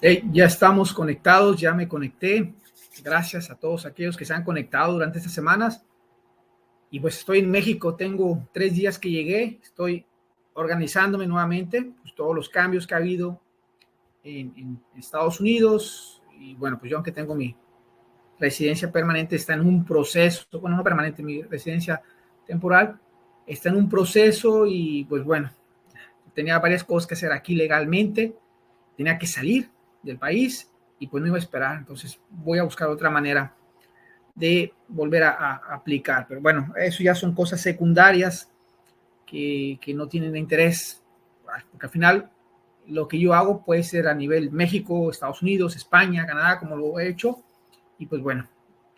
Hey, ya estamos conectados, ya me conecté. Gracias a todos aquellos que se han conectado durante estas semanas. Y pues estoy en México, tengo 3 días que llegué, estoy organizándome nuevamente, pues todos los cambios que ha habido en Estados Unidos. Y bueno, pues yo aunque tengo mi residencia permanente, está en un proceso, bueno, no permanente, mi residencia temporal está en un proceso y pues bueno, tenía varias cosas que hacer aquí legalmente, tenía que salir del país y pues no iba a esperar, entonces voy a buscar otra manera de volver a aplicar, pero bueno, eso ya son cosas secundarias que no tienen interés, porque al final lo que yo hago puede ser a nivel México, Estados Unidos, España, Canadá, como lo he hecho, y pues bueno,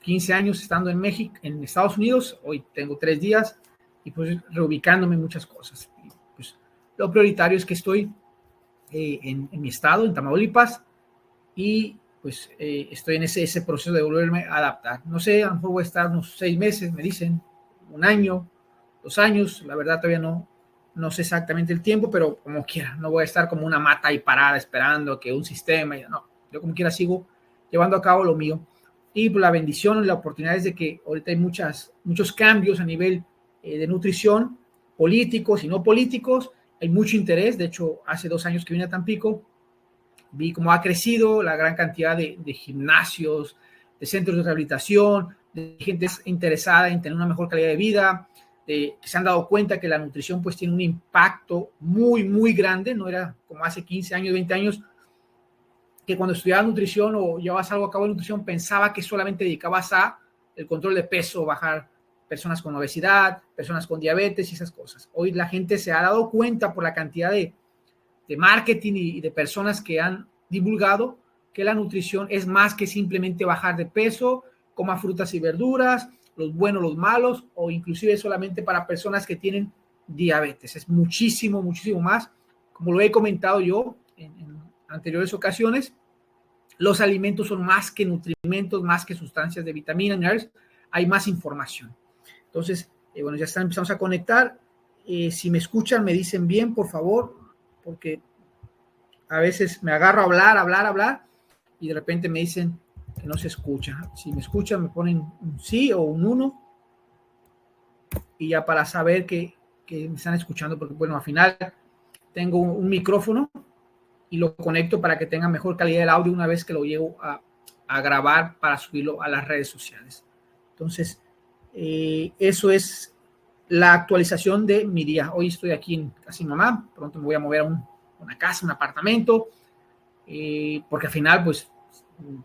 15 años estando en México, en Estados Unidos, hoy tengo 3 días y pues reubicándome en muchas cosas. Y pues lo prioritario es que estoy en mi estado, en Tamaulipas, y pues estoy en ese proceso de volverme a adaptar. No sé, a lo mejor voy a estar unos 6 meses, me dicen, 1 año, 2 años, la verdad todavía no sé exactamente el tiempo, pero como quiera, no voy a estar como una mata ahí parada esperando que un sistema, no, yo como quiera sigo llevando a cabo lo mío. Y pues, la bendición y la oportunidad es de que ahorita hay muchos cambios a nivel de nutrición, políticos y no políticos, hay mucho interés. De hecho, hace 2 años que vine a Tampico, vi cómo ha crecido la gran cantidad de gimnasios, de centros de rehabilitación, de gente interesada en tener una mejor calidad de vida, que se han dado cuenta que la nutrición pues tiene un impacto muy, muy grande. No era como hace 15 años, 20 años, que cuando estudiaba nutrición o llevabas algo a cabo de nutrición pensaba que solamente dedicabas a el control de peso, bajar personas con obesidad, personas con diabetes y esas cosas. Hoy la gente se ha dado cuenta por la cantidad de marketing y de personas que han divulgado que la nutrición es más que simplemente bajar de peso, coma frutas y verduras, los buenos, los malos, o inclusive solamente para personas que tienen diabetes. Es muchísimo, muchísimo más. Como lo he comentado yo en anteriores ocasiones, los alimentos son más que nutrimentos, más que sustancias de vitaminas, minerales, hay más información. Entonces, bueno, ya empezamos a conectar. Si me escuchan, me dicen bien, por favor, porque a veces me agarro a hablar y de repente me dicen que no se escucha. Si me escuchan, me ponen un sí o un 1 y ya para saber que me están escuchando, porque bueno, al final tengo un micrófono y lo conecto para que tenga mejor calidad del audio una vez que lo llevo a grabar para subirlo a las redes sociales. Entonces, eso es la actualización de mi día. Hoy estoy aquí en casa de mamá, pronto me voy a mover a una casa, un apartamento, porque al final pues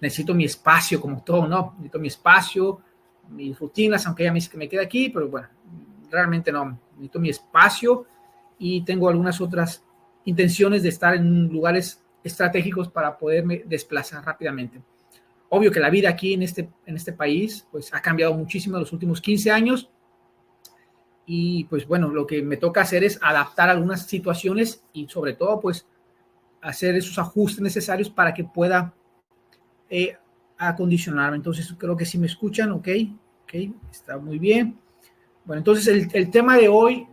necesito mi espacio como todo, ¿no? Necesito mi espacio, mis rutinas, aunque ella me dice que me quede aquí, pero bueno, realmente no, necesito mi espacio y tengo algunas otras intenciones de estar en lugares estratégicos para poderme desplazar rápidamente. Obvio que la vida aquí en este país pues ha cambiado muchísimo en los últimos 15 años y pues bueno, lo que me toca hacer es adaptar algunas situaciones y sobre todo pues hacer esos ajustes necesarios para que pueda acondicionarme. Entonces creo que si me escuchan, ok, está muy bien. Bueno, entonces el tema de hoy,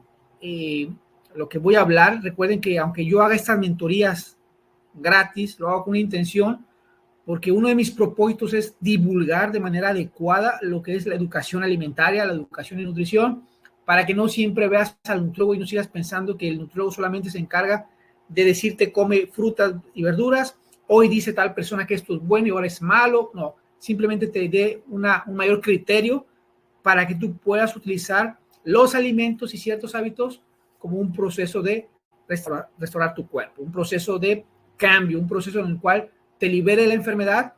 lo que voy a hablar, recuerden que aunque yo haga estas mentorías gratis, lo hago con una intención, porque uno de mis propósitos es divulgar de manera adecuada lo que es la educación alimentaria, la educación en nutrición, para que no siempre veas al nutriólogo y no sigas pensando que el nutriólogo solamente se encarga de decirte come frutas y verduras, hoy dice tal persona que esto es bueno y ahora es malo. No, simplemente te dé un mayor criterio para que tú puedas utilizar los alimentos y ciertos hábitos como un proceso de restaurar tu cuerpo, un proceso de cambio, un proceso en el cual te libere de la enfermedad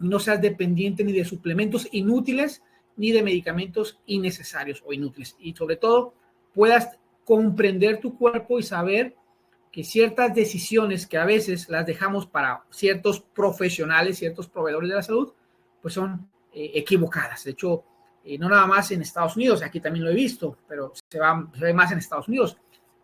y no seas dependiente ni de suplementos inútiles ni de medicamentos innecesarios o inútiles. Y sobre todo, puedas comprender tu cuerpo y saber que ciertas decisiones que a veces las dejamos para ciertos profesionales, ciertos proveedores de la salud, pues son equivocadas. De hecho, no nada más en Estados Unidos, aquí también lo he visto, pero se ve más en Estados Unidos.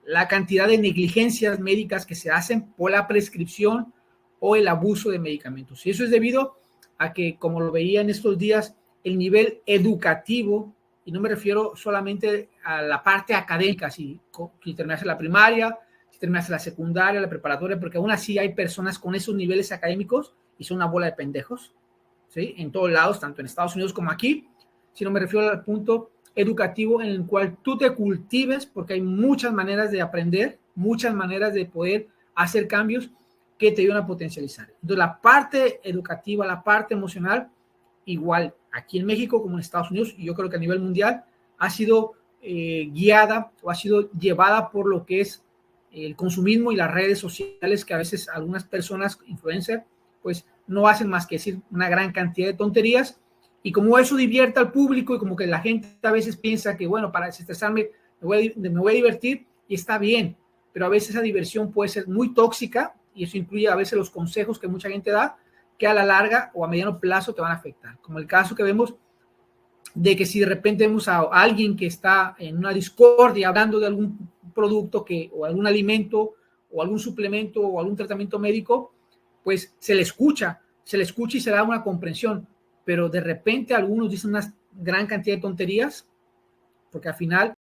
La cantidad de negligencias médicas que se hacen por la prescripción o el abuso de medicamentos. Y eso es debido a que, como lo veía en estos días, el nivel educativo, y no me refiero solamente a la parte académica, si terminaste la primaria, si terminaste la secundaria, la preparatoria, porque aún así hay personas con esos niveles académicos y son una bola de pendejos, ¿sí? En todos lados, tanto en Estados Unidos como aquí, sino me refiero al punto educativo en el cual tú te cultives, porque hay muchas maneras de aprender, muchas maneras de poder hacer cambios que te ayudan a potencializar. Entonces, la parte educativa, la parte emocional, igual aquí en México como en Estados Unidos, y yo creo que a nivel mundial, ha sido guiada o ha sido llevada por lo que es el consumismo y las redes sociales, que a veces algunas personas, influencers, pues no hacen más que decir una gran cantidad de tonterías, y como eso divierte al público y como que la gente a veces piensa que, bueno, para desestresarme me voy a divertir, y está bien, pero a veces esa diversión puede ser muy tóxica, y eso incluye a veces los consejos que mucha gente da, que a la larga o a mediano plazo te van a afectar, como el caso que vemos de que si de repente vemos a alguien que está en una discordia hablando de algún producto o algún alimento o algún suplemento o algún tratamiento médico, pues se le escucha y se le da una comprensión, pero de repente algunos dicen una gran cantidad de tonterías, porque al final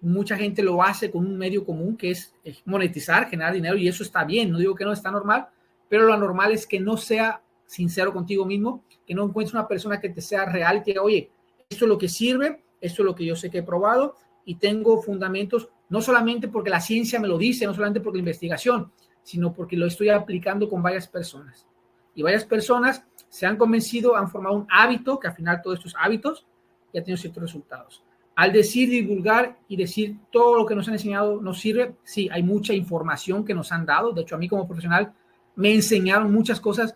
mucha gente lo hace con un medio común que es monetizar, generar dinero, y eso está bien, no digo que no está normal, pero lo anormal es que no sea sincero contigo mismo, que no encuentres una persona que te sea real y te diga, oye, esto es lo que sirve, esto es lo que yo sé que he probado y tengo fundamentos, no solamente porque la ciencia me lo dice, no solamente porque la investigación, sino porque lo estoy aplicando con varias personas. Y varias personas se han convencido, han formado un hábito, que al final todos estos hábitos ya tienen ciertos resultados. Al decir, divulgar y decir todo lo que nos han enseñado nos sirve, sí, hay mucha información que nos han dado. De hecho, a mí como profesional me enseñaron muchas cosas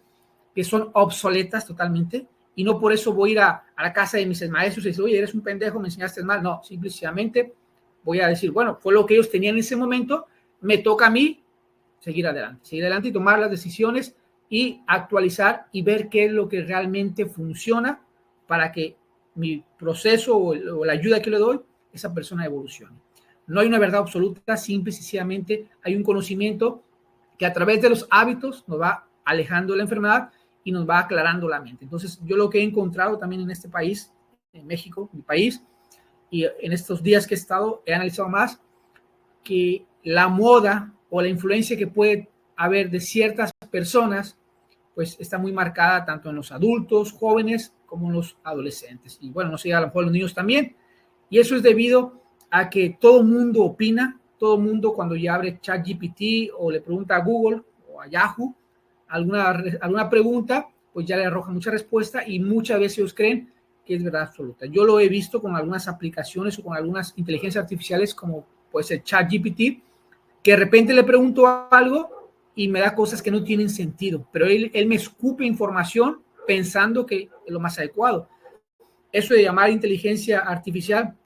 que son obsoletas totalmente, y no por eso voy a ir a la casa de mis maestros y decir, oye, eres un pendejo, me enseñaste mal. No, simplemente voy a decir, bueno, fue lo que ellos tenían en ese momento, me toca a mí seguir adelante y tomar las decisiones y actualizar y ver qué es lo que realmente funciona para que mi proceso o la ayuda que le doy, esa persona evolucione. No hay una verdad absoluta, simple y sencillamente hay un conocimiento que a través de los hábitos nos va alejando de la enfermedad y nos va aclarando la mente. Entonces, yo lo que he encontrado también en este país, en México, mi país, y en estos días que he estado, he analizado más que la moda o la influencia que puede haber de ciertas personas, pues está muy marcada tanto en los adultos, jóvenes, como en los adolescentes. Y bueno, no sé, a lo mejor los niños también. Y eso es debido a que todo el mundo opina, todo el mundo cuando ya abre ChatGPT o le pregunta a Google o a Yahoo alguna pregunta, pues ya le arroja mucha respuesta y muchas veces ellos creen que es verdad absoluta. Yo lo he visto con algunas aplicaciones o con algunas inteligencias artificiales como puede ser ChatGPT, que de repente le pregunto algo y me da cosas que no tienen sentido, pero él me escupe información pensando que es lo más adecuado. Eso de llamar inteligencia artificial,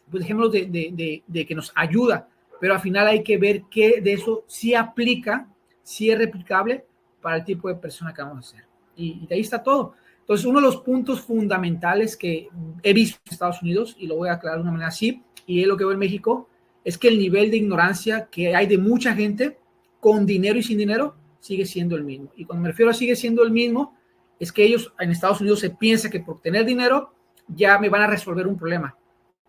pues dejémoslo de que nos ayuda, pero al final hay que ver qué de eso sí aplica, sí es replicable para el tipo de persona que vamos a ser. Y de ahí está todo. Entonces, uno de los puntos fundamentales que he visto en Estados Unidos, y lo voy a aclarar de una manera así, y es lo que veo en México, es que el nivel de ignorancia que hay de mucha gente, con dinero y sin dinero, sigue siendo el mismo. Y cuando me refiero a sigue siendo el mismo, es que ellos en Estados Unidos se piensa que por tener dinero ya me van a resolver un problema.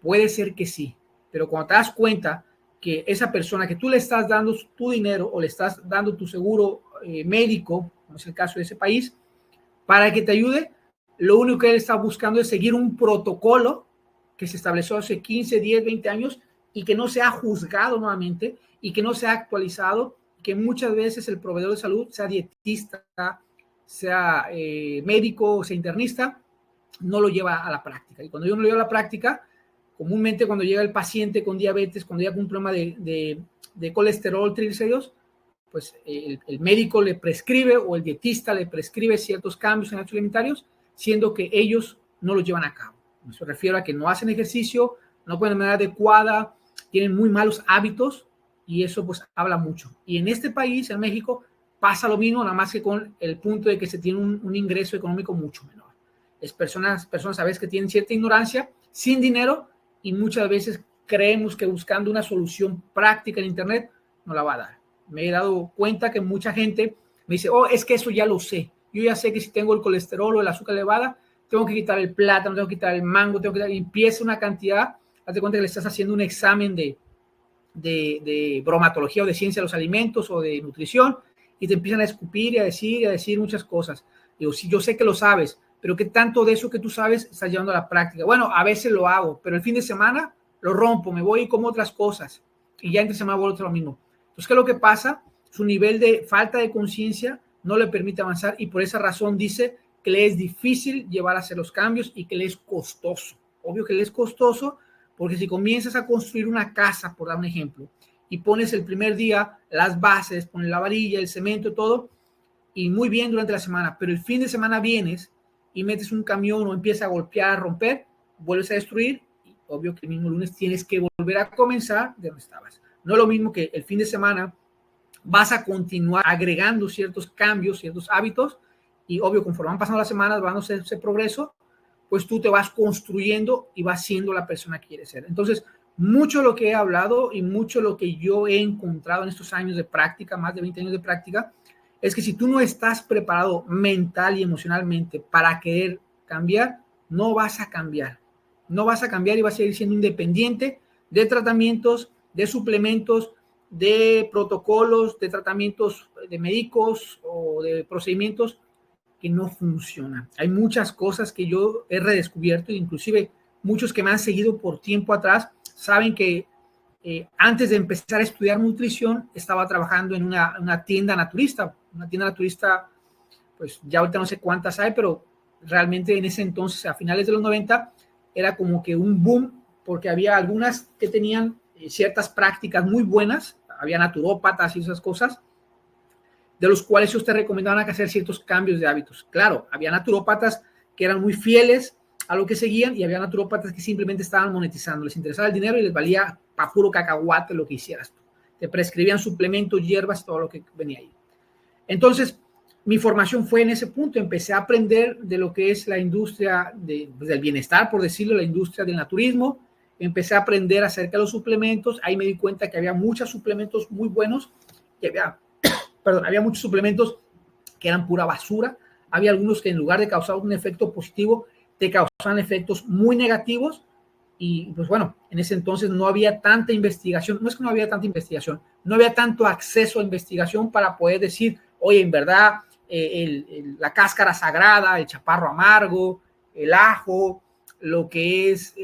Puede ser que sí, pero cuando te das cuenta que esa persona que tú le estás dando tu dinero o le estás dando tu seguro médico, como es el caso de ese país, para que te ayude, lo único que él está buscando es seguir un protocolo que se estableció hace 15, 10, 20 años y que no se ha juzgado nuevamente y que no se ha actualizado, que muchas veces el proveedor de salud, sea dietista, sea médico, sea internista, no lo lleva a la práctica. Y cuando yo no lo llevo a la práctica, comúnmente cuando llega el paciente con diabetes, cuando llega con un problema de colesterol, triglicéridos, pues el médico le prescribe o el dietista le prescribe ciertos cambios en hábitos alimentarios, siendo que ellos no los llevan a cabo. Eso refiere a que no hacen ejercicio, no comen de manera adecuada, tienen muy malos hábitos y eso pues habla mucho. Y en este país, en México, pasa lo mismo, nada más que con el punto de que se tiene un ingreso económico mucho menor. Es personas a veces que tienen cierta ignorancia, sin dinero, y muchas veces creemos que buscando una solución práctica en Internet no la va a dar. Me he dado cuenta que mucha gente me dice, oh, es que eso ya lo sé. Yo ya sé que si tengo el colesterol o el azúcar elevada, tengo que quitar el plátano, tengo que quitar el mango, tengo que quitar, y empieza una cantidad, hazte cuenta que le estás haciendo un examen de de bromatología o de ciencia de los alimentos o de nutrición y te empiezan a escupir y a decir muchas cosas. Digo, sí, yo sé que lo sabes, pero ¿qué tanto de eso que tú sabes estás llevando a la práctica? Bueno, a veces lo hago, pero el fin de semana lo rompo, me voy y como otras cosas y ya entre semana vuelvo a lo mismo. Entonces, ¿qué es lo que pasa? Su nivel de falta de conciencia no le permite avanzar y por esa razón dice que le es difícil llevar a hacer los cambios y que le es costoso. Obvio que le es costoso porque si comienzas a construir una casa, por dar un ejemplo, y pones el primer día las bases, pones la varilla, el cemento, todo, y muy bien durante la semana, pero el fin de semana vienes y metes un camión o empiezas a golpear, a romper, vuelves a destruir, y obvio que el mismo lunes tienes que volver a comenzar de donde estabas. No es lo mismo que el fin de semana vas a continuar agregando ciertos cambios, ciertos hábitos, y obvio, conforme van pasando las semanas, van a hacer ese progreso, pues tú te vas construyendo y vas siendo la persona que quieres ser. Entonces, mucho de lo que he hablado y mucho de lo que yo he encontrado en estos años de práctica, más de 20 años de práctica, es que si tú no estás preparado mental y emocionalmente para querer cambiar, no vas a cambiar. No vas a cambiar y vas a seguir siendo independiente de tratamientos, de suplementos, de protocolos, de tratamientos de médicos o de procedimientos que no funcionan. Hay muchas cosas que yo he redescubierto, inclusive muchos que me han seguido por tiempo atrás saben que antes de empezar a estudiar nutrición estaba trabajando en una tienda naturista, pues ya ahorita no sé cuántas hay, pero realmente en ese entonces, a finales de los 90, era como que un boom, porque había algunas que tenían ciertas prácticas muy buenas, había naturópatas y esas cosas, de los cuales ellos te recomendaban que hacer ciertos cambios de hábitos. Claro, había naturópatas que eran muy fieles a lo que seguían y había naturópatas que simplemente estaban monetizando, les interesaba el dinero y les valía pa' puro cacahuate lo que hicieras tú. Te prescribían suplementos, hierbas, todo lo que venía ahí. Entonces, mi formación fue en ese punto, empecé a aprender de lo que es la industria del bienestar, por decirlo, la industria del naturismo, empecé a aprender acerca de los suplementos, ahí me di cuenta que había muchos suplementos muy buenos, que había muchos suplementos que eran pura basura, había algunos que en lugar de causar un efecto positivo, te causaban efectos muy negativos y pues bueno, en ese entonces no había tanta investigación, no es que no había tanta investigación, no había tanto acceso a investigación para poder decir, oye, en verdad, la cáscara sagrada, el chaparro amargo, el ajo, lo que es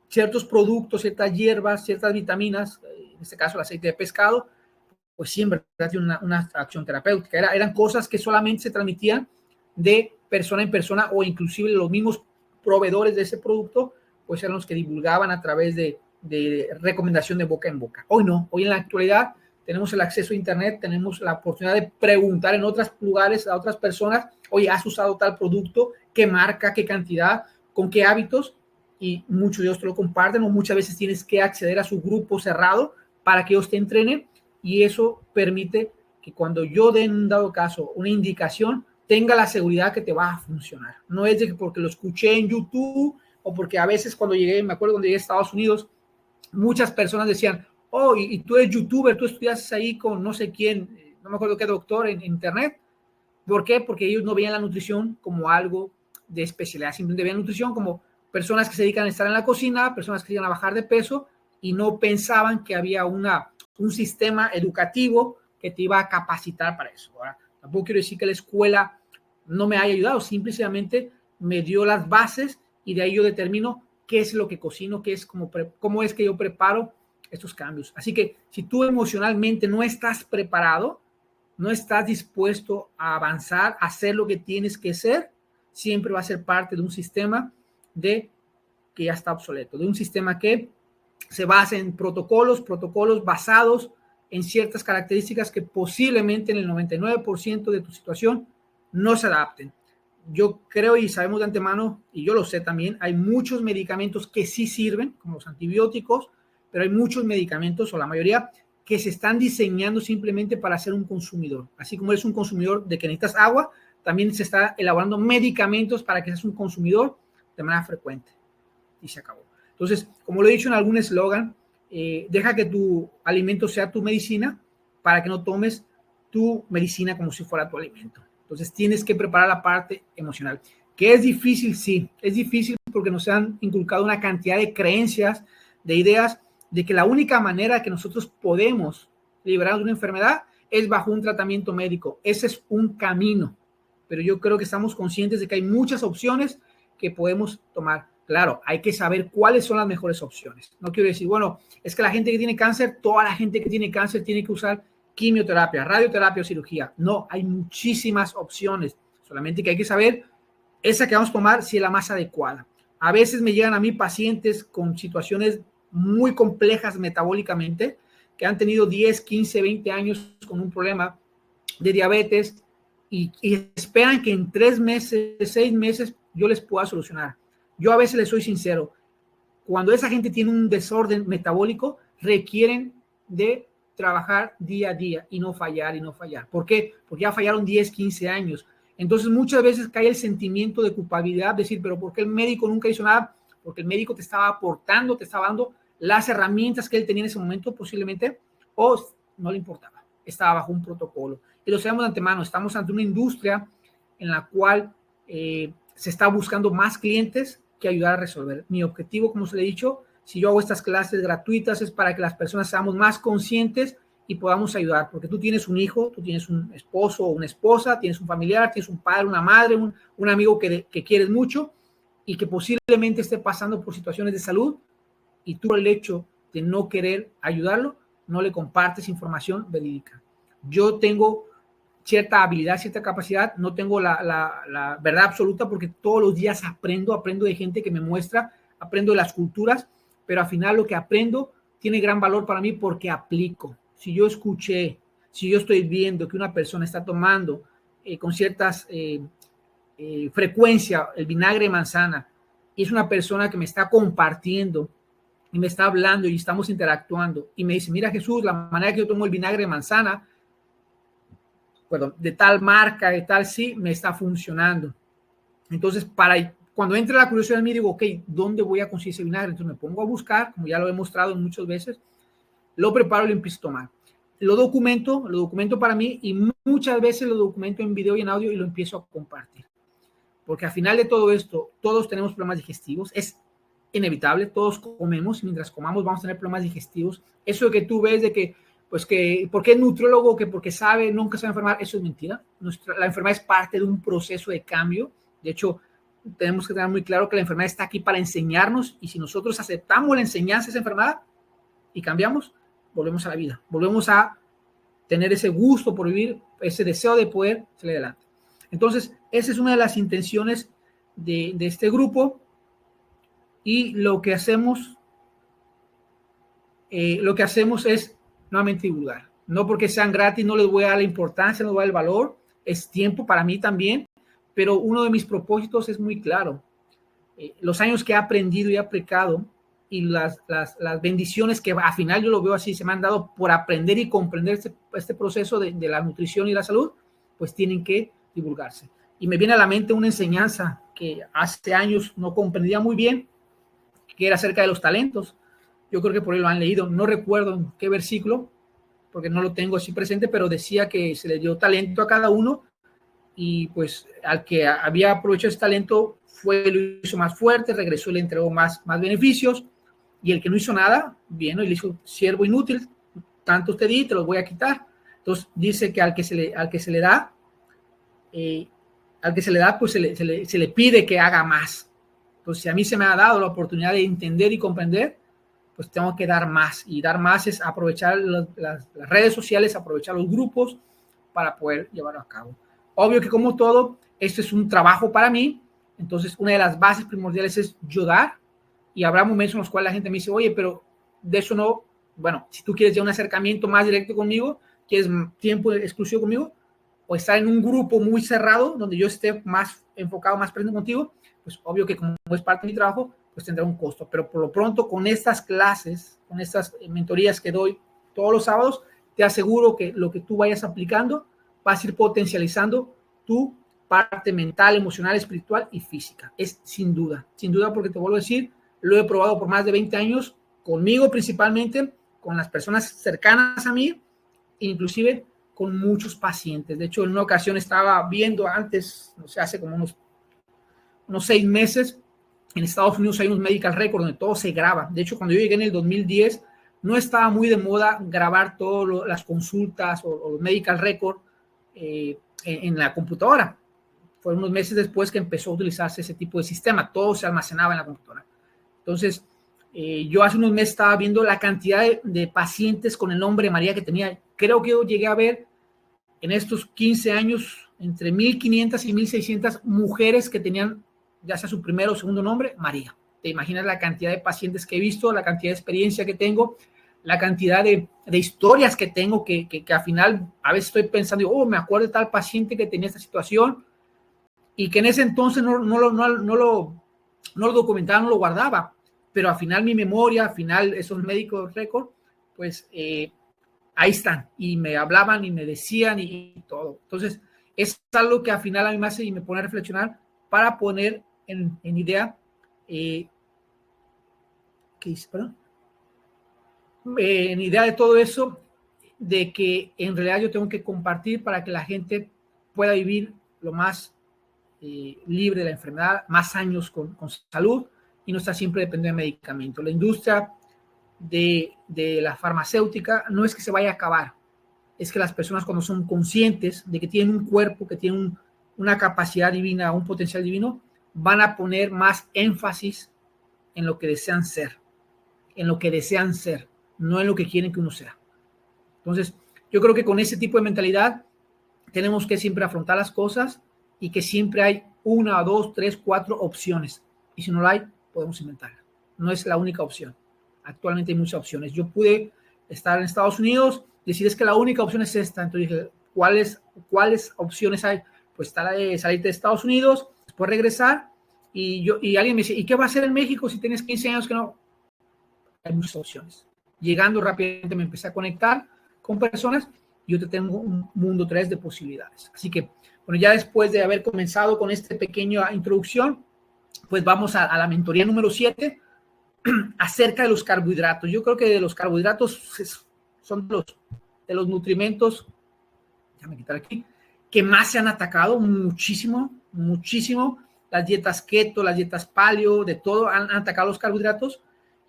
ciertos productos, ciertas hierbas, ciertas vitaminas, en este caso el aceite de pescado, pues sí, en verdad tiene una acción terapéutica. Eran cosas que solamente se transmitían de persona en persona o inclusive los mismos proveedores de ese producto, pues eran los que divulgaban a través de recomendación de boca en boca. Hoy no, hoy en la actualidad tenemos el acceso a internet, tenemos la oportunidad de preguntar en otros lugares a otras personas, oye, ¿has usado tal producto? ¿Qué marca? ¿Qué cantidad? ¿Con qué hábitos? Y muchos de ellos te lo comparten o muchas veces tienes que acceder a su grupo cerrado para que ellos te entrenen y eso permite que cuando yo dé en un dado caso una indicación, tenga la seguridad que te va a funcionar. No es de que porque lo escuché en YouTube o porque a veces cuando llegué, me acuerdo cuando llegué a Estados Unidos, muchas personas decían, oh, y tú eres youtuber, tú estudias ahí con no sé quién, no me acuerdo qué doctor en internet. ¿Por qué? Porque ellos no veían la nutrición como algo de especialidad, simplemente veían nutrición como personas que se dedican a estar en la cocina, personas que se dedican a bajar de peso y no pensaban que había un sistema educativo que te iba a capacitar para eso. Ahora, tampoco quiero decir que la escuela no me haya ayudado, simplemente me dio las bases y de ahí yo determino qué es lo que cocino, qué es cómo es que yo preparo estos cambios. Así que si tú emocionalmente no estás preparado, no estás dispuesto a avanzar, a hacer lo que tienes que hacer, siempre va a ser parte de un sistema que ya está obsoleto, de un sistema que se basa en protocolos basados en ciertas características que posiblemente en el 99% de tu situación no se adapten. Yo creo y sabemos de antemano, y yo lo sé también, hay muchos medicamentos que sí sirven, como los antibióticos, pero hay muchos medicamentos, o la mayoría, que se están diseñando simplemente para ser un consumidor. Así como eres un consumidor de que necesitas agua, también se está elaborando medicamentos para que seas un consumidor de manera frecuente. Y se acabó. Entonces, como lo he dicho en algún eslogan, deja que tu alimento sea tu medicina para que no tomes tu medicina como si fuera tu alimento. Entonces, tienes que preparar la parte emocional. ¿Que es difícil? Sí, es difícil porque nos han inculcado una cantidad de creencias, de ideas de que la única manera que nosotros podemos liberarnos de una enfermedad es bajo un tratamiento médico. Ese es un camino, pero yo creo que estamos conscientes de que hay muchas opciones que podemos tomar. Claro, hay que saber cuáles son las mejores opciones. No quiero decir, bueno, es que la gente que tiene cáncer, toda la gente que tiene cáncer tiene que usar quimioterapia, radioterapia o cirugía. No, hay muchísimas opciones, solamente que hay que saber esa que vamos a tomar si es la más adecuada. A veces me llegan a mí pacientes con situaciones muy complejas metabólicamente, que han tenido 10, 15, 20 años con un problema de diabetes y esperan que en 3 meses, 6 meses yo les pueda solucionar. Yo a veces les soy sincero, cuando esa gente tiene un desorden metabólico, requieren de trabajar día a día y no fallar y no fallar. ¿Por qué? Porque ya fallaron 10, 15 años. Entonces muchas veces cae el sentimiento de culpabilidad, decir, pero ¿por qué el médico nunca hizo nada? Porque el médico te estaba aportando, te estaba dando las herramientas que él tenía en ese momento posiblemente, o no le importaba, estaba bajo un protocolo. Y lo sabemos de antemano, estamos ante una industria en la cual se está buscando más clientes que ayudar a resolver. Mi objetivo, como se le he dicho, si yo hago estas clases gratuitas es para que las personas seamos más conscientes y podamos ayudar, porque tú tienes un hijo, tú tienes un esposo o una esposa, tienes un familiar, tienes un padre, una madre, un amigo que quieres mucho y que posiblemente esté pasando por situaciones de salud y tú por el hecho de no querer ayudarlo, no le compartes información verídica. Yo tengo cierta habilidad, cierta capacidad, no tengo la verdad absoluta porque todos los días aprendo de gente que me muestra, aprendo de las culturas, pero al final lo que aprendo tiene gran valor para mí porque aplico. Si yo escuché, si yo estoy viendo que una persona está tomando con ciertas frecuencia el vinagre de manzana y es una persona que me está compartiendo y me está hablando y estamos interactuando y me dice, mira Jesús, la manera que yo tomo el vinagre de manzana, bueno, de tal marca, de tal, sí, me está funcionando. Entonces, cuando entra la curiosidad en mí, digo, ok, ¿dónde voy a conseguir ese vinagre? Entonces me pongo a buscar, como ya lo he mostrado muchas veces, lo preparo y lo empiezo a tomar. Lo documento para mí y muchas veces lo documento en video y en audio y lo empiezo a compartir. Porque al final de todo esto, todos tenemos problemas digestivos, es inevitable, todos comemos y mientras comamos vamos a tener problemas digestivos. Eso que tú ves de que, pues que, ¿por qué el nutriólogo? Que porque sabe, nunca se va a enfermar, eso es mentira. La enfermedad es parte de un proceso de cambio. De hecho, tenemos que tener muy claro que la enfermedad está aquí para enseñarnos y si nosotros aceptamos la enseñanza de esa enfermedad y cambiamos, volvemos a la vida, volvemos a tener ese gusto por vivir, ese deseo de poder salir adelante. Entonces, esa es una de las intenciones de este grupo y lo que hacemos es nuevamente divulgar. No porque sean gratis, no les voy a dar la importancia, no les voy a dar el valor, es tiempo para mí también, pero uno de mis propósitos es muy claro. Los años que he aprendido y he aplicado y las bendiciones que al final yo lo veo así, se me han dado por aprender y comprender este proceso de la nutrición y la salud, pues tienen que divulgarse. Y me viene a la mente una enseñanza que hace años no comprendía muy bien, que era acerca de los talentos. Yo creo que por ahí lo han leído, no recuerdo en qué versículo, porque no lo tengo así presente, pero decía que se le dio talento a cada uno y pues al que había aprovechado ese talento lo hizo más fuerte, regresó y le entregó más beneficios, y el que no hizo nada, vino y le hizo siervo inútil, tantos te di, te los voy a quitar. Entonces dice que al que se le da, pues se le pide que haga más. Entonces, si a mí se me ha dado la oportunidad de entender y comprender, pues tengo que dar más. Y dar más es aprovechar las redes sociales, aprovechar los grupos para poder llevarlo a cabo. Obvio que como todo, esto es un trabajo para mí. Entonces, una de las bases primordiales es yo dar. Y habrá momentos en los cuales la gente me dice, oye, pero de eso no, bueno, si tú quieres ya un acercamiento más directo conmigo, quieres tiempo exclusivo conmigo, o estar en un grupo muy cerrado, donde yo esté más enfocado, más presente contigo, pues obvio que como es parte de mi trabajo, pues tendrá un costo. Pero por lo pronto, con estas clases, con estas mentorías que doy todos los sábados, te aseguro que lo que tú vayas aplicando vas a ir potencializando tu parte mental, emocional, espiritual y física. Es sin duda, porque te vuelvo a decir, lo he probado por más de 20 años, conmigo principalmente, con las personas cercanas a mí, inclusive con muchos pacientes. De hecho, en una ocasión estaba viendo antes, no sé, hace como unos 6 meses, en Estados Unidos hay unos medical records donde todo se graba. De hecho, cuando yo llegué en el 2010, no estaba muy de moda grabar todas las consultas o los medical record en la computadora. Fueron unos meses después que empezó a utilizarse ese tipo de sistema. Todo se almacenaba en la computadora. Entonces, yo hace unos meses estaba viendo la cantidad de pacientes con el nombre María que tenía. Creo que yo llegué a ver en estos 15 años entre 1,500 y 1,600 mujeres que tenían ya sea su primer o segundo nombre, María. Te imaginas la cantidad de pacientes que he visto, la cantidad de experiencia que tengo, la cantidad de historias que tengo que al final a veces estoy pensando, oh, me acuerdo de tal paciente que tenía esta situación y que en ese entonces no lo documentaba, no lo guardaba, pero al final mi memoria, al final esos médicos récord, pues ahí están y me hablaban y me decían y todo. Entonces es algo que al final a mí me hace y me pone a reflexionar para poner en idea en idea de todo eso, de que en realidad yo tengo que compartir para que la gente pueda vivir lo más libre de la enfermedad, más años con salud y no estar siempre dependiendo de medicamentos. La industria de la farmacéutica no es que se vaya a acabar, es que las personas cuando son conscientes de que tienen un cuerpo, que tienen una capacidad divina, un potencial divino, van a poner más énfasis en lo que desean ser, no en lo que quieren que uno sea. Entonces, yo creo que con ese tipo de mentalidad tenemos que siempre afrontar las cosas y que siempre hay 1, 2, 3, 4 opciones. Y si no la hay, podemos inventarla. No es la única opción. Actualmente hay muchas opciones. Yo pude estar en Estados Unidos, decir es que la única opción es esta. Entonces dije, ¿cuáles opciones hay? Pues está la de salir de Estados Unidos, después regresar. Y alguien me dice, ¿y qué va a hacer en México si tienes 15 años que no? Hay muchas opciones. Llegando rápidamente me empecé a conectar con personas y yo te tengo un mundo 3 de posibilidades. Así que, bueno, ya después de haber comenzado con esta pequeña introducción, pues vamos a la mentoría número 7 acerca de los carbohidratos. Yo creo que de los carbohidratos son de los nutrimentos, déjame quitar aquí, que más se han atacado muchísimo. Las dietas keto, las dietas paleo, de todo han atacado los carbohidratos.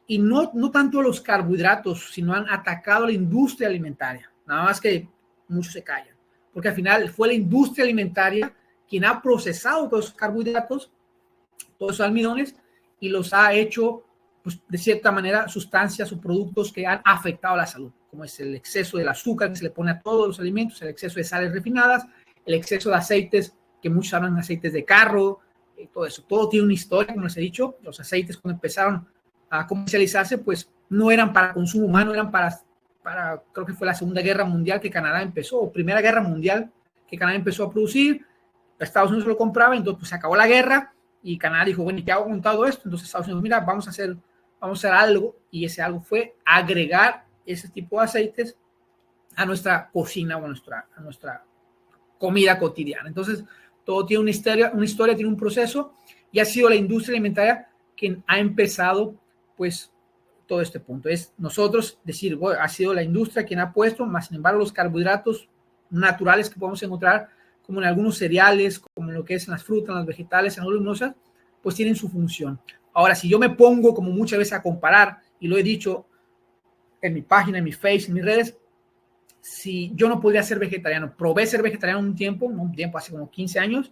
Y no tanto los carbohidratos, sino han atacado la industria alimentaria. Nada más que muchos se callan. Porque al final fue la industria alimentaria quien ha procesado todos esos carbohidratos, todos esos almidones, y los ha hecho, pues, de cierta manera, sustancias o productos que han afectado a la salud, como es el exceso del azúcar que se le pone a todos los alimentos, el exceso de sales refinadas, el exceso de aceites, que muchos hablan de aceites de carro, todo eso. Todo tiene una historia, como les he dicho. Los aceites cuando empezaron a comercializarse, pues no eran para consumo humano, eran para creo que fue la Segunda Guerra Mundial que Canadá empezó, o Primera Guerra Mundial que Canadá empezó a producir. Estados Unidos lo compraba, entonces pues se acabó la guerra y Canadá dijo, bueno, ¿y qué hago con todo esto? Entonces Estados Unidos, mira, vamos a hacer algo, y ese algo fue agregar ese tipo de aceites a nuestra cocina o a nuestra comida cotidiana. Entonces todo tiene una historia, tiene un proceso, y ha sido la industria alimentaria quien ha empezado pues todo este punto. Es nosotros decir, bueno, ha sido la industria quien ha puesto, más sin embargo los carbohidratos naturales que podemos encontrar como en algunos cereales, como en lo que es en las frutas, en las vegetales, en las leguminosas, pues tienen su función. Ahora, si yo me pongo como muchas veces a comparar, y lo he dicho en mi página, en mi Face, en mis redes, si yo no podría ser vegetariano, probé ser vegetariano un tiempo, hace como 15 años,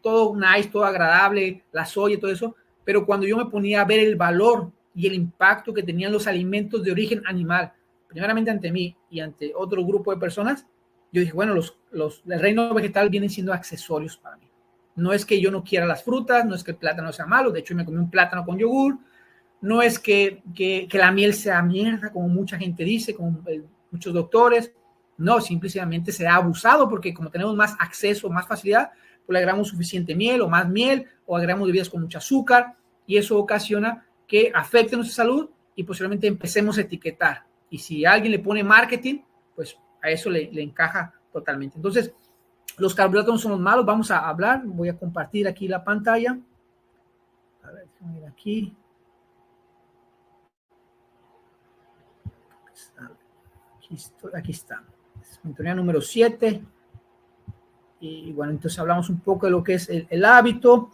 todo nice, todo agradable, la soya y todo eso, pero cuando yo me ponía a ver el valor y el impacto que tenían los alimentos de origen animal, primeramente ante mí y ante otro grupo de personas, yo dije, bueno, el reino vegetal vienen siendo accesorios para mí. No es que yo no quiera las frutas, no es que el plátano sea malo, de hecho me comí un plátano con yogur, no es que la miel sea mierda, como mucha gente dice, como muchos doctores, no, simplemente se ha abusado porque como tenemos más acceso, más facilidad, pues le agregamos suficiente miel o más miel, o agregamos bebidas con mucho azúcar, y eso ocasiona que afecte nuestra salud y posiblemente empecemos a etiquetar. Y si alguien le pone marketing, pues a eso le encaja totalmente. Entonces, los carbohidratos no son los malos. Vamos a hablar. Voy a compartir aquí la pantalla. A ver, aquí. Aquí está. Mentoría número 7. Y bueno, entonces hablamos un poco de lo que es el hábito.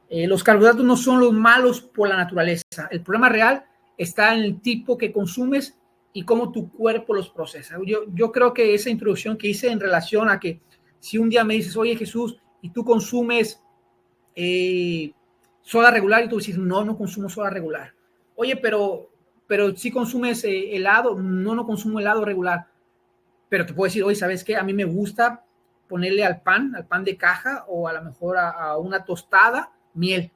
Los carbohidratos no son los malos por la naturaleza. El problema real está en el tipo que consumes y cómo tu cuerpo los procesa. Yo creo que esa introducción que hice en relación a que si un día me dices, oye Jesús, y tú consumes soda regular, y tú dices, no consumo soda regular. Oye, pero si consumes helado, no consumo helado regular. Pero te puedo decir, oye, ¿sabes qué? A mí me gusta ponerle al pan de caja, o a lo mejor a una tostada, miel.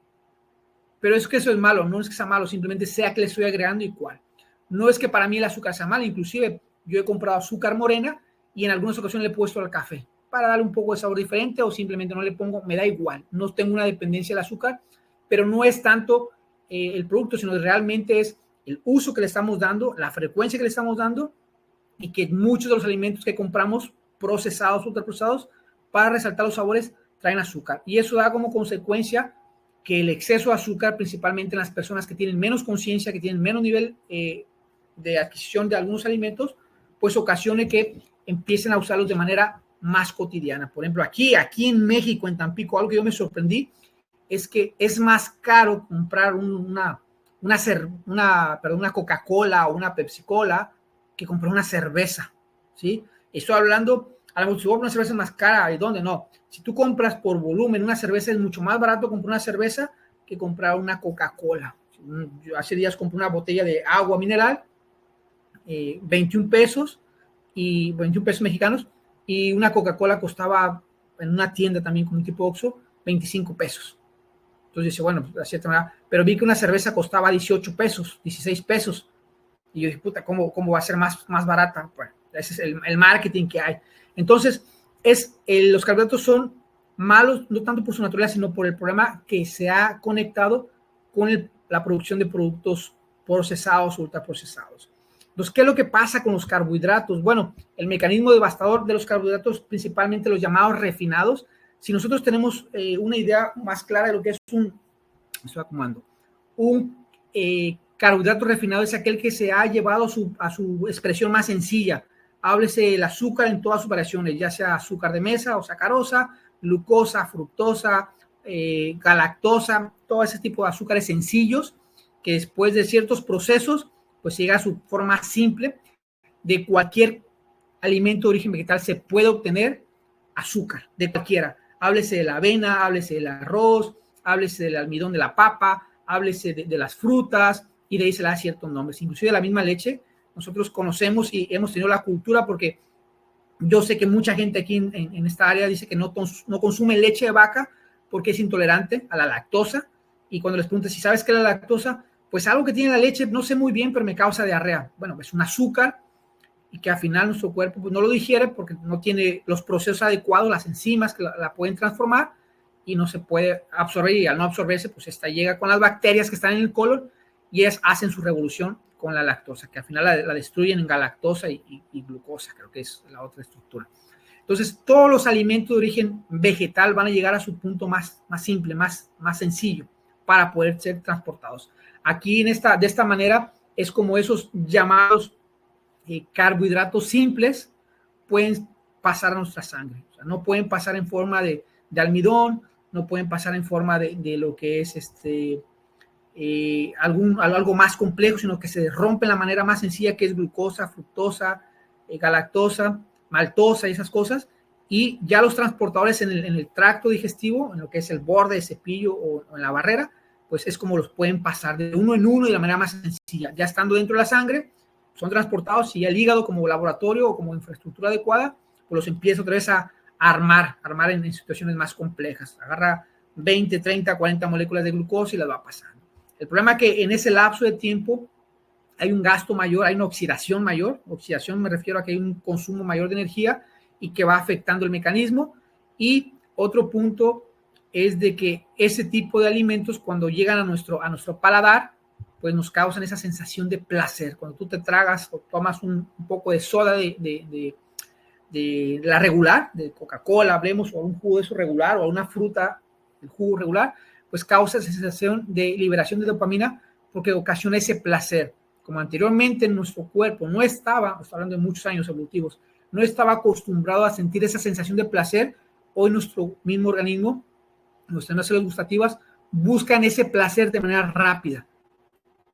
Pero es que eso es malo, no es que sea malo, simplemente sea que le estoy agregando y cuál. No es que para mí el azúcar sea malo, inclusive yo he comprado azúcar morena y en algunas ocasiones le he puesto al café para darle un poco de sabor diferente, o simplemente no le pongo, me da igual, no tengo una dependencia del azúcar, pero no es tanto el producto, sino realmente es el uso que le estamos dando, la frecuencia que le estamos dando, y que muchos de los alimentos que compramos procesados, ultraprocesados, para resaltar los sabores, traen azúcar. Y eso da como consecuencia que el exceso de azúcar, principalmente en las personas que tienen menos conciencia, que tienen menos nivel de adquisición de algunos alimentos, pues ocasione que empiecen a usarlos de manera más cotidiana. Por ejemplo, aquí en México, en Tampico, algo que yo me sorprendí es que es más caro comprar una Coca-Cola o una Pepsi-Cola que comprar una cerveza, ¿sí? Estoy hablando, a lo mejor si vos una cerveza más cara, ¿y dónde? No. Si tú compras por volumen una cerveza, es mucho más barato comprar una cerveza que comprar una Coca-Cola. Yo hace días compré una botella de agua mineral, 21 pesos, y 21 pesos mexicanos, y una Coca-Cola costaba en una tienda también como un tipo Oxxo, 25 pesos. Entonces dice, bueno, de cierta manera, pero vi que una cerveza costaba 18 pesos, 16 pesos. Y yo dije, puta, ¿cómo va a ser más barata? Bueno, ese es el marketing que hay. Entonces, los carbohidratos son malos, no tanto por su naturaleza, sino por el problema que se ha conectado con la producción de productos procesados, ultraprocesados. Entonces, ¿qué es lo que pasa con los carbohidratos? Bueno, el mecanismo devastador de los carbohidratos, principalmente los llamados refinados, si nosotros tenemos una idea más clara de lo que es un carbohidrato refinado, es aquel que se ha llevado a su expresión más sencilla. Háblese el azúcar en todas sus variaciones, ya sea azúcar de mesa o sacarosa, glucosa, fructosa, galactosa, todo ese tipo de azúcares sencillos que después de ciertos procesos pues llega a su forma simple. De cualquier alimento de origen vegetal se puede obtener azúcar, de cualquiera. Háblese de la avena, háblese del arroz, háblese del almidón de la papa, háblese de las frutas, y de ahí se le da ciertos nombres. Inclusive la misma leche, nosotros conocemos y hemos tenido la cultura, porque yo sé que mucha gente aquí en esta área dice que no consume leche de vaca porque es intolerante a la lactosa, y cuando les pregunto si sabes qué es la lactosa, pues algo que tiene la leche, no sé muy bien, pero me causa diarrea. Bueno, es un azúcar, y que al final nuestro cuerpo pues no lo digiere porque no tiene los procesos adecuados, las enzimas que la pueden transformar, y no se puede absorber, y al no absorberse pues esta llega con las bacterias que están en el colon, y ellas hacen su revolución con la lactosa, que al final la destruyen en galactosa y glucosa, creo que es la otra estructura. Entonces todos los alimentos de origen vegetal van a llegar a su punto más simple, más sencillo, para poder ser transportados. Aquí de esta manera es como esos llamados carbohidratos simples pueden pasar a nuestra sangre. O sea, no pueden pasar en forma de almidón, no pueden pasar en forma de lo que es algo más complejo, sino que se rompe en la manera más sencilla, que es glucosa, fructosa, galactosa, maltosa y esas cosas. Y ya los transportadores en el tracto digestivo, en lo que es el borde de cepillo o en la barrera, pues es como los pueden pasar de uno en uno y de la manera más sencilla. Ya estando dentro de la sangre, son transportados, y el hígado como laboratorio o como infraestructura adecuada, pues los empieza otra vez a armar en situaciones más complejas. Agarra 20, 30, 40 moléculas de glucosa y las va pasando. El problema es que en ese lapso de tiempo hay un gasto mayor, hay una oxidación mayor. Oxidación me refiero a que hay un consumo mayor de energía y que va afectando el mecanismo. Y otro punto es de que ese tipo de alimentos, cuando llegan a nuestro paladar, pues nos causan esa sensación de placer. Cuando tú te tragas o tomas un poco de soda de la regular, de Coca-Cola, hablemos, o un jugo de eso regular, o una fruta, el jugo regular, pues causa esa sensación de liberación de dopamina, porque ocasiona ese placer. Como anteriormente nuestro cuerpo no estaba, estoy hablando de muchos años evolutivos, no estaba acostumbrado a sentir esa sensación de placer, hoy nuestro mismo organismo, nuestras células gustativas, buscan ese placer de manera rápida.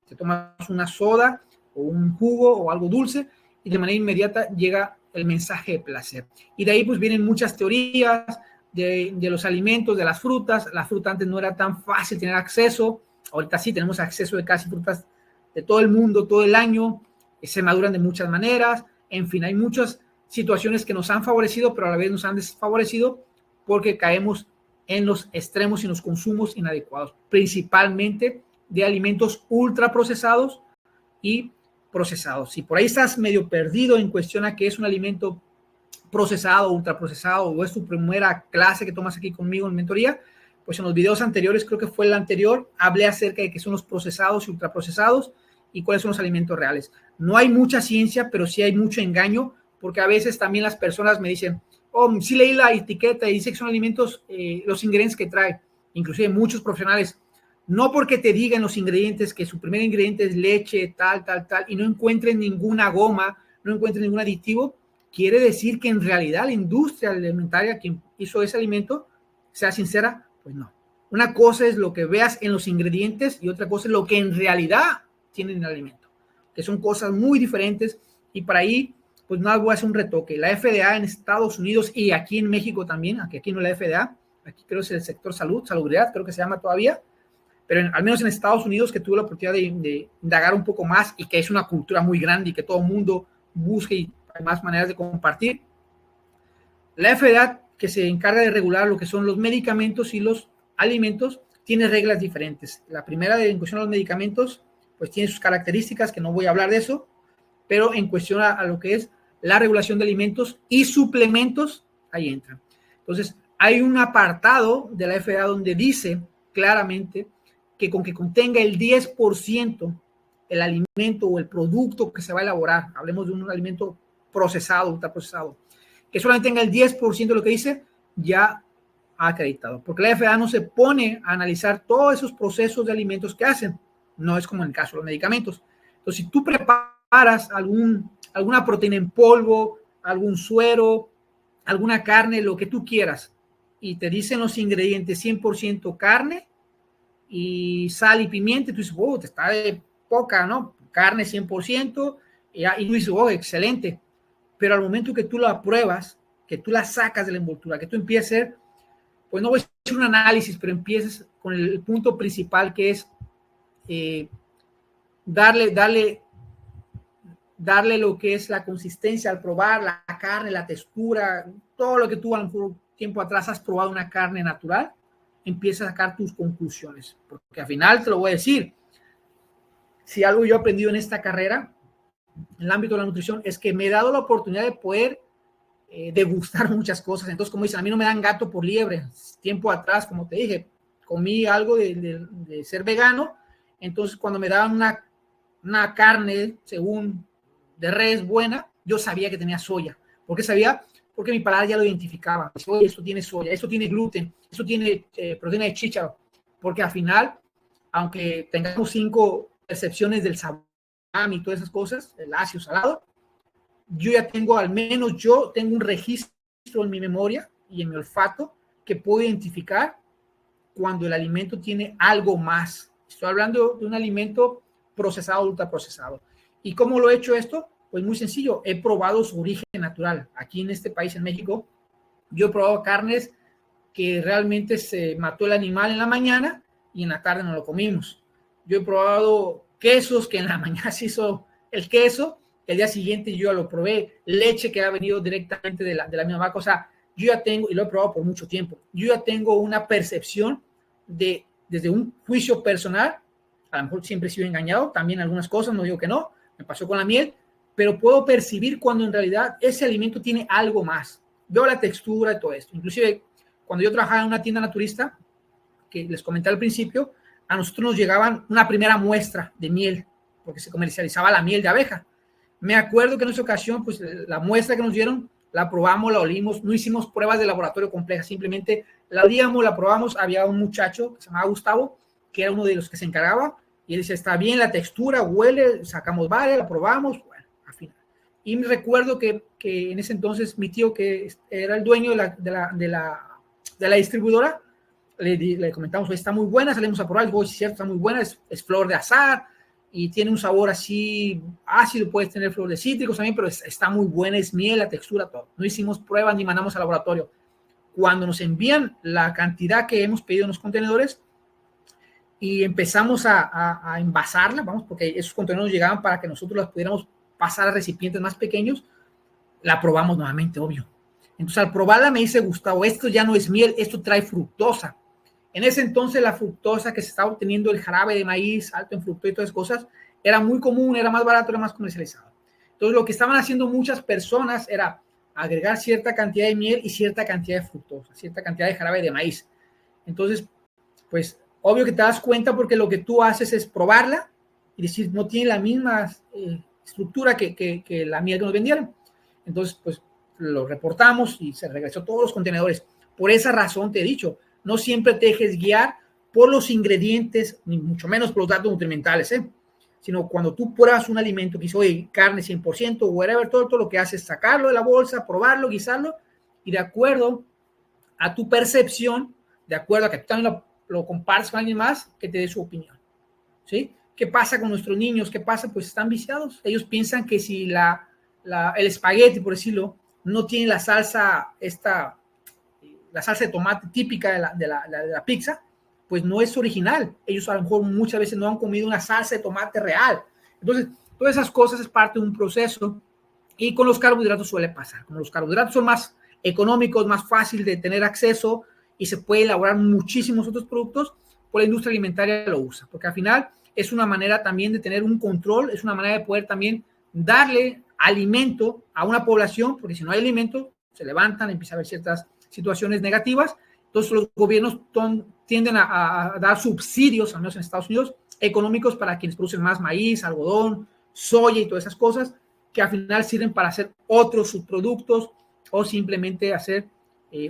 Te tomas una soda o un jugo o algo dulce, y de manera inmediata llega el mensaje de placer. Y de ahí pues vienen muchas teorías de los alimentos, de las frutas. La fruta antes no era tan fácil tener acceso, ahorita sí tenemos acceso de casi frutas de todo el mundo, todo el año, se maduran de muchas maneras, en fin, hay muchas situaciones que nos han favorecido, pero a la vez nos han desfavorecido porque caemos en los extremos y en los consumos inadecuados, principalmente de alimentos ultraprocesados y procesados. Si por ahí estás medio perdido en cuestión a qué es un alimento procesado, ultraprocesado, o es tu primera clase que tomas aquí conmigo en mentoría, pues en los videos anteriores, creo que fue el anterior, hablé acerca de qué son los procesados y ultraprocesados y cuáles son los alimentos reales. No hay mucha ciencia, pero sí hay mucho engaño, porque a veces también las personas me dicen, oh, sí leí la etiqueta y dice que son alimentos, los ingredientes que trae, inclusive muchos profesionales, no porque te digan los ingredientes que su primer ingrediente es leche, tal, y no encuentren ninguna goma, no encuentren ningún aditivo, quiere decir que en realidad la industria alimentaria, quien hizo ese alimento, sea sincera, pues no. Una cosa es lo que veas en los ingredientes y otra cosa es lo que en realidad tiene en el alimento, que son cosas muy diferentes. Y para ahí, pues nada, voy a hacer un retoque. La FDA en Estados Unidos y aquí en México también, aquí no es la FDA, aquí creo que es el sector salubridad, creo que se llama todavía, pero al menos en Estados Unidos, que tuve la oportunidad de indagar un poco más y que es una cultura muy grande y que todo el mundo busque y hay más maneras de compartir. La FDA, que se encarga de regular lo que son los medicamentos y los alimentos, tiene reglas diferentes. La primera, en cuestión a los medicamentos, pues tiene sus características, que no voy a hablar de eso, pero en cuestión a lo que es la regulación de alimentos y suplementos, ahí entran. Entonces, hay un apartado de la FDA donde dice claramente que con que contenga el 10% el alimento o el producto que se va a elaborar, hablemos de un alimento procesado, ultraprocesado, que solamente tenga el 10% de lo que dice, ya ha acreditado. Porque la FDA no se pone a analizar todos esos procesos de alimentos que hacen. No es como en el caso de los medicamentos. Entonces, si tú preparas alguna proteína en polvo, algún suero, alguna carne, lo que tú quieras, y te dicen los ingredientes 100% carne y sal y pimienta, tú dices, oh, te está de poca, ¿no? Carne 100%, y tú dices, oh, excelente. Pero al momento que tú la pruebas, que tú la sacas de la envoltura, que tú empieces a hacer, pues no voy a hacer un análisis, pero empieces con el punto principal que es darle lo que es la consistencia al probar la carne, la textura, todo lo que tú un tiempo atrás has probado una carne natural, empieza a sacar tus conclusiones, porque al final te lo voy a decir, si algo yo he aprendido en esta carrera, en el ámbito de la nutrición, es que me he dado la oportunidad de poder degustar muchas cosas. Entonces, como dicen, a mí no me dan gato por liebre. Tiempo atrás, como te dije, comí algo de ser vegano, entonces cuando me daban una carne, según de res buena, yo sabía que tenía soya. ¿Por qué sabía? Porque mi paladar ya lo identificaba. Oye, esto tiene soya, esto tiene gluten, esto tiene proteína de chícharo. Porque al final, aunque tengamos 5 percepciones del sabor y todas esas cosas, el ácido, salado, yo ya tengo, al menos yo tengo un registro en mi memoria y en mi olfato que puedo identificar cuando el alimento tiene algo más. Estoy hablando de un alimento procesado, ultraprocesado. ¿Y cómo lo he hecho esto? Pues muy sencillo, he probado su origen natural. Aquí en este país, en México, yo he probado carnes que realmente se mató el animal en la mañana y en la tarde no lo comimos. Yo he probado quesos que en la mañana se hizo el queso, el día siguiente yo ya lo probé, leche que ha venido directamente de la misma vaca. O sea, yo ya tengo, y lo he probado por mucho tiempo, yo ya tengo una percepción desde un juicio personal. A lo mejor siempre he sido engañado, también algunas cosas, no digo que no, me pasó con la miel, pero puedo percibir cuando en realidad ese alimento tiene algo más. Veo la textura y todo esto. Inclusive, cuando yo trabajaba en una tienda naturista, que les comenté al principio, a nosotros nos llegaban una primera muestra de miel, porque se comercializaba la miel de abeja. Me acuerdo que en esa ocasión, pues la muestra que nos dieron, la probamos, la olimos, no hicimos pruebas de laboratorio complejas, simplemente la olíamos, la probamos. Había un muchacho que se llamaba Gustavo, que era uno de los que se encargaba, y él dice, está bien la textura, huele, sacamos varias, la probamos, bueno, al final. Y me recuerdo que en ese entonces mi tío, que era el dueño de la distribuidora, le comentamos, está muy buena, salimos a probar, voy, cierto, está muy buena, es flor de azahar, y tiene un sabor así ácido, puedes tener flores cítricos también, pero está muy buena, es miel, la textura, todo. No hicimos pruebas ni mandamos al laboratorio. Cuando nos envían la cantidad que hemos pedido en los contenedores y empezamos a envasarla, vamos, porque esos contenedores llegaban para que nosotros las pudiéramos pasar a recipientes más pequeños, la probamos nuevamente, obvio. Entonces, al probarla me dice Gustavo, esto ya no es miel, esto trae fructosa. En ese entonces la fructosa que se estaba obteniendo el jarabe de maíz alto en fructosa y todas esas cosas era muy común, era más barato, era más comercializado. Entonces lo que estaban haciendo muchas personas era agregar cierta cantidad de miel y cierta cantidad de fructosa, cierta cantidad de jarabe de maíz. Entonces, pues obvio que te das cuenta porque lo que tú haces es probarla y decir, no tiene la misma estructura que la miel que nos vendieron. Entonces, pues lo reportamos y se regresó todos los contenedores. Por esa razón te he dicho, no siempre te dejes guiar por los ingredientes, ni mucho menos por los datos nutrimentales, sino cuando tú pruebas un alimento que dice, oye, carne 100%, whatever, todo lo que haces es sacarlo de la bolsa, probarlo, guisarlo, y de acuerdo a tu percepción, de acuerdo a que tú también lo compartes con alguien más, que te dé su opinión, ¿sí? ¿Qué pasa con nuestros niños? ¿Qué pasa? Pues están viciados. Ellos piensan que si el espagueti, por decirlo, no tiene la salsa la salsa de tomate típica de la pizza, pues no es original. Ellos a lo mejor muchas veces no han comido una salsa de tomate real. Entonces, todas esas cosas es parte de un proceso y con los carbohidratos suele pasar. Como los carbohidratos son más económicos, más fácil de tener acceso y se puede elaborar muchísimos otros productos, pues la industria alimentaria lo usa, porque al final es una manera también de tener un control, es una manera de poder también darle alimento a una población, porque si no hay alimento, se levantan, empieza a haber ciertas situaciones negativas. Entonces los gobiernos tienden a dar subsidios, al menos en Estados Unidos, económicos para quienes producen más maíz, algodón, soya y todas esas cosas que al final sirven para hacer otros subproductos o simplemente hacer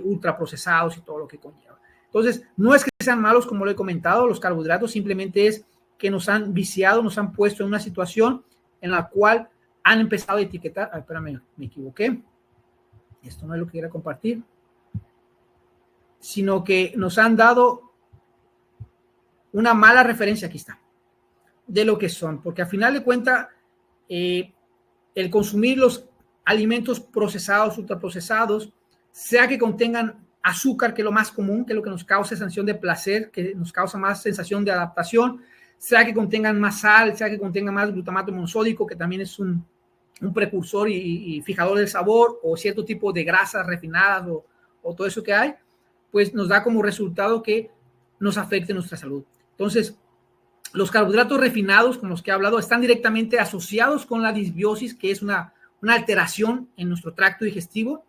ultraprocesados y todo lo que conlleva. Entonces, no es que sean malos, como lo he comentado, los carbohidratos, simplemente es que nos han viciado, nos han puesto en una situación en la cual han empezado a etiquetar. Espérame, me equivoqué. Esto no es lo que quería compartir. Sino que nos han dado una mala referencia, aquí está, de lo que son, porque al final de cuentas, el consumir los alimentos procesados, ultraprocesados, sea que contengan azúcar, que es lo más común, que es lo que nos causa sensación de placer, que nos causa más sensación de adaptación, sea que contengan más sal, sea que contengan más glutamato monosódico, que también es un precursor y fijador del sabor, o cierto tipo de grasas refinadas o todo eso que hay, pues nos da como resultado que nos afecte nuestra salud. Entonces, los carbohidratos refinados, con los que he hablado, están directamente asociados con la disbiosis, que es una alteración en nuestro tracto digestivo,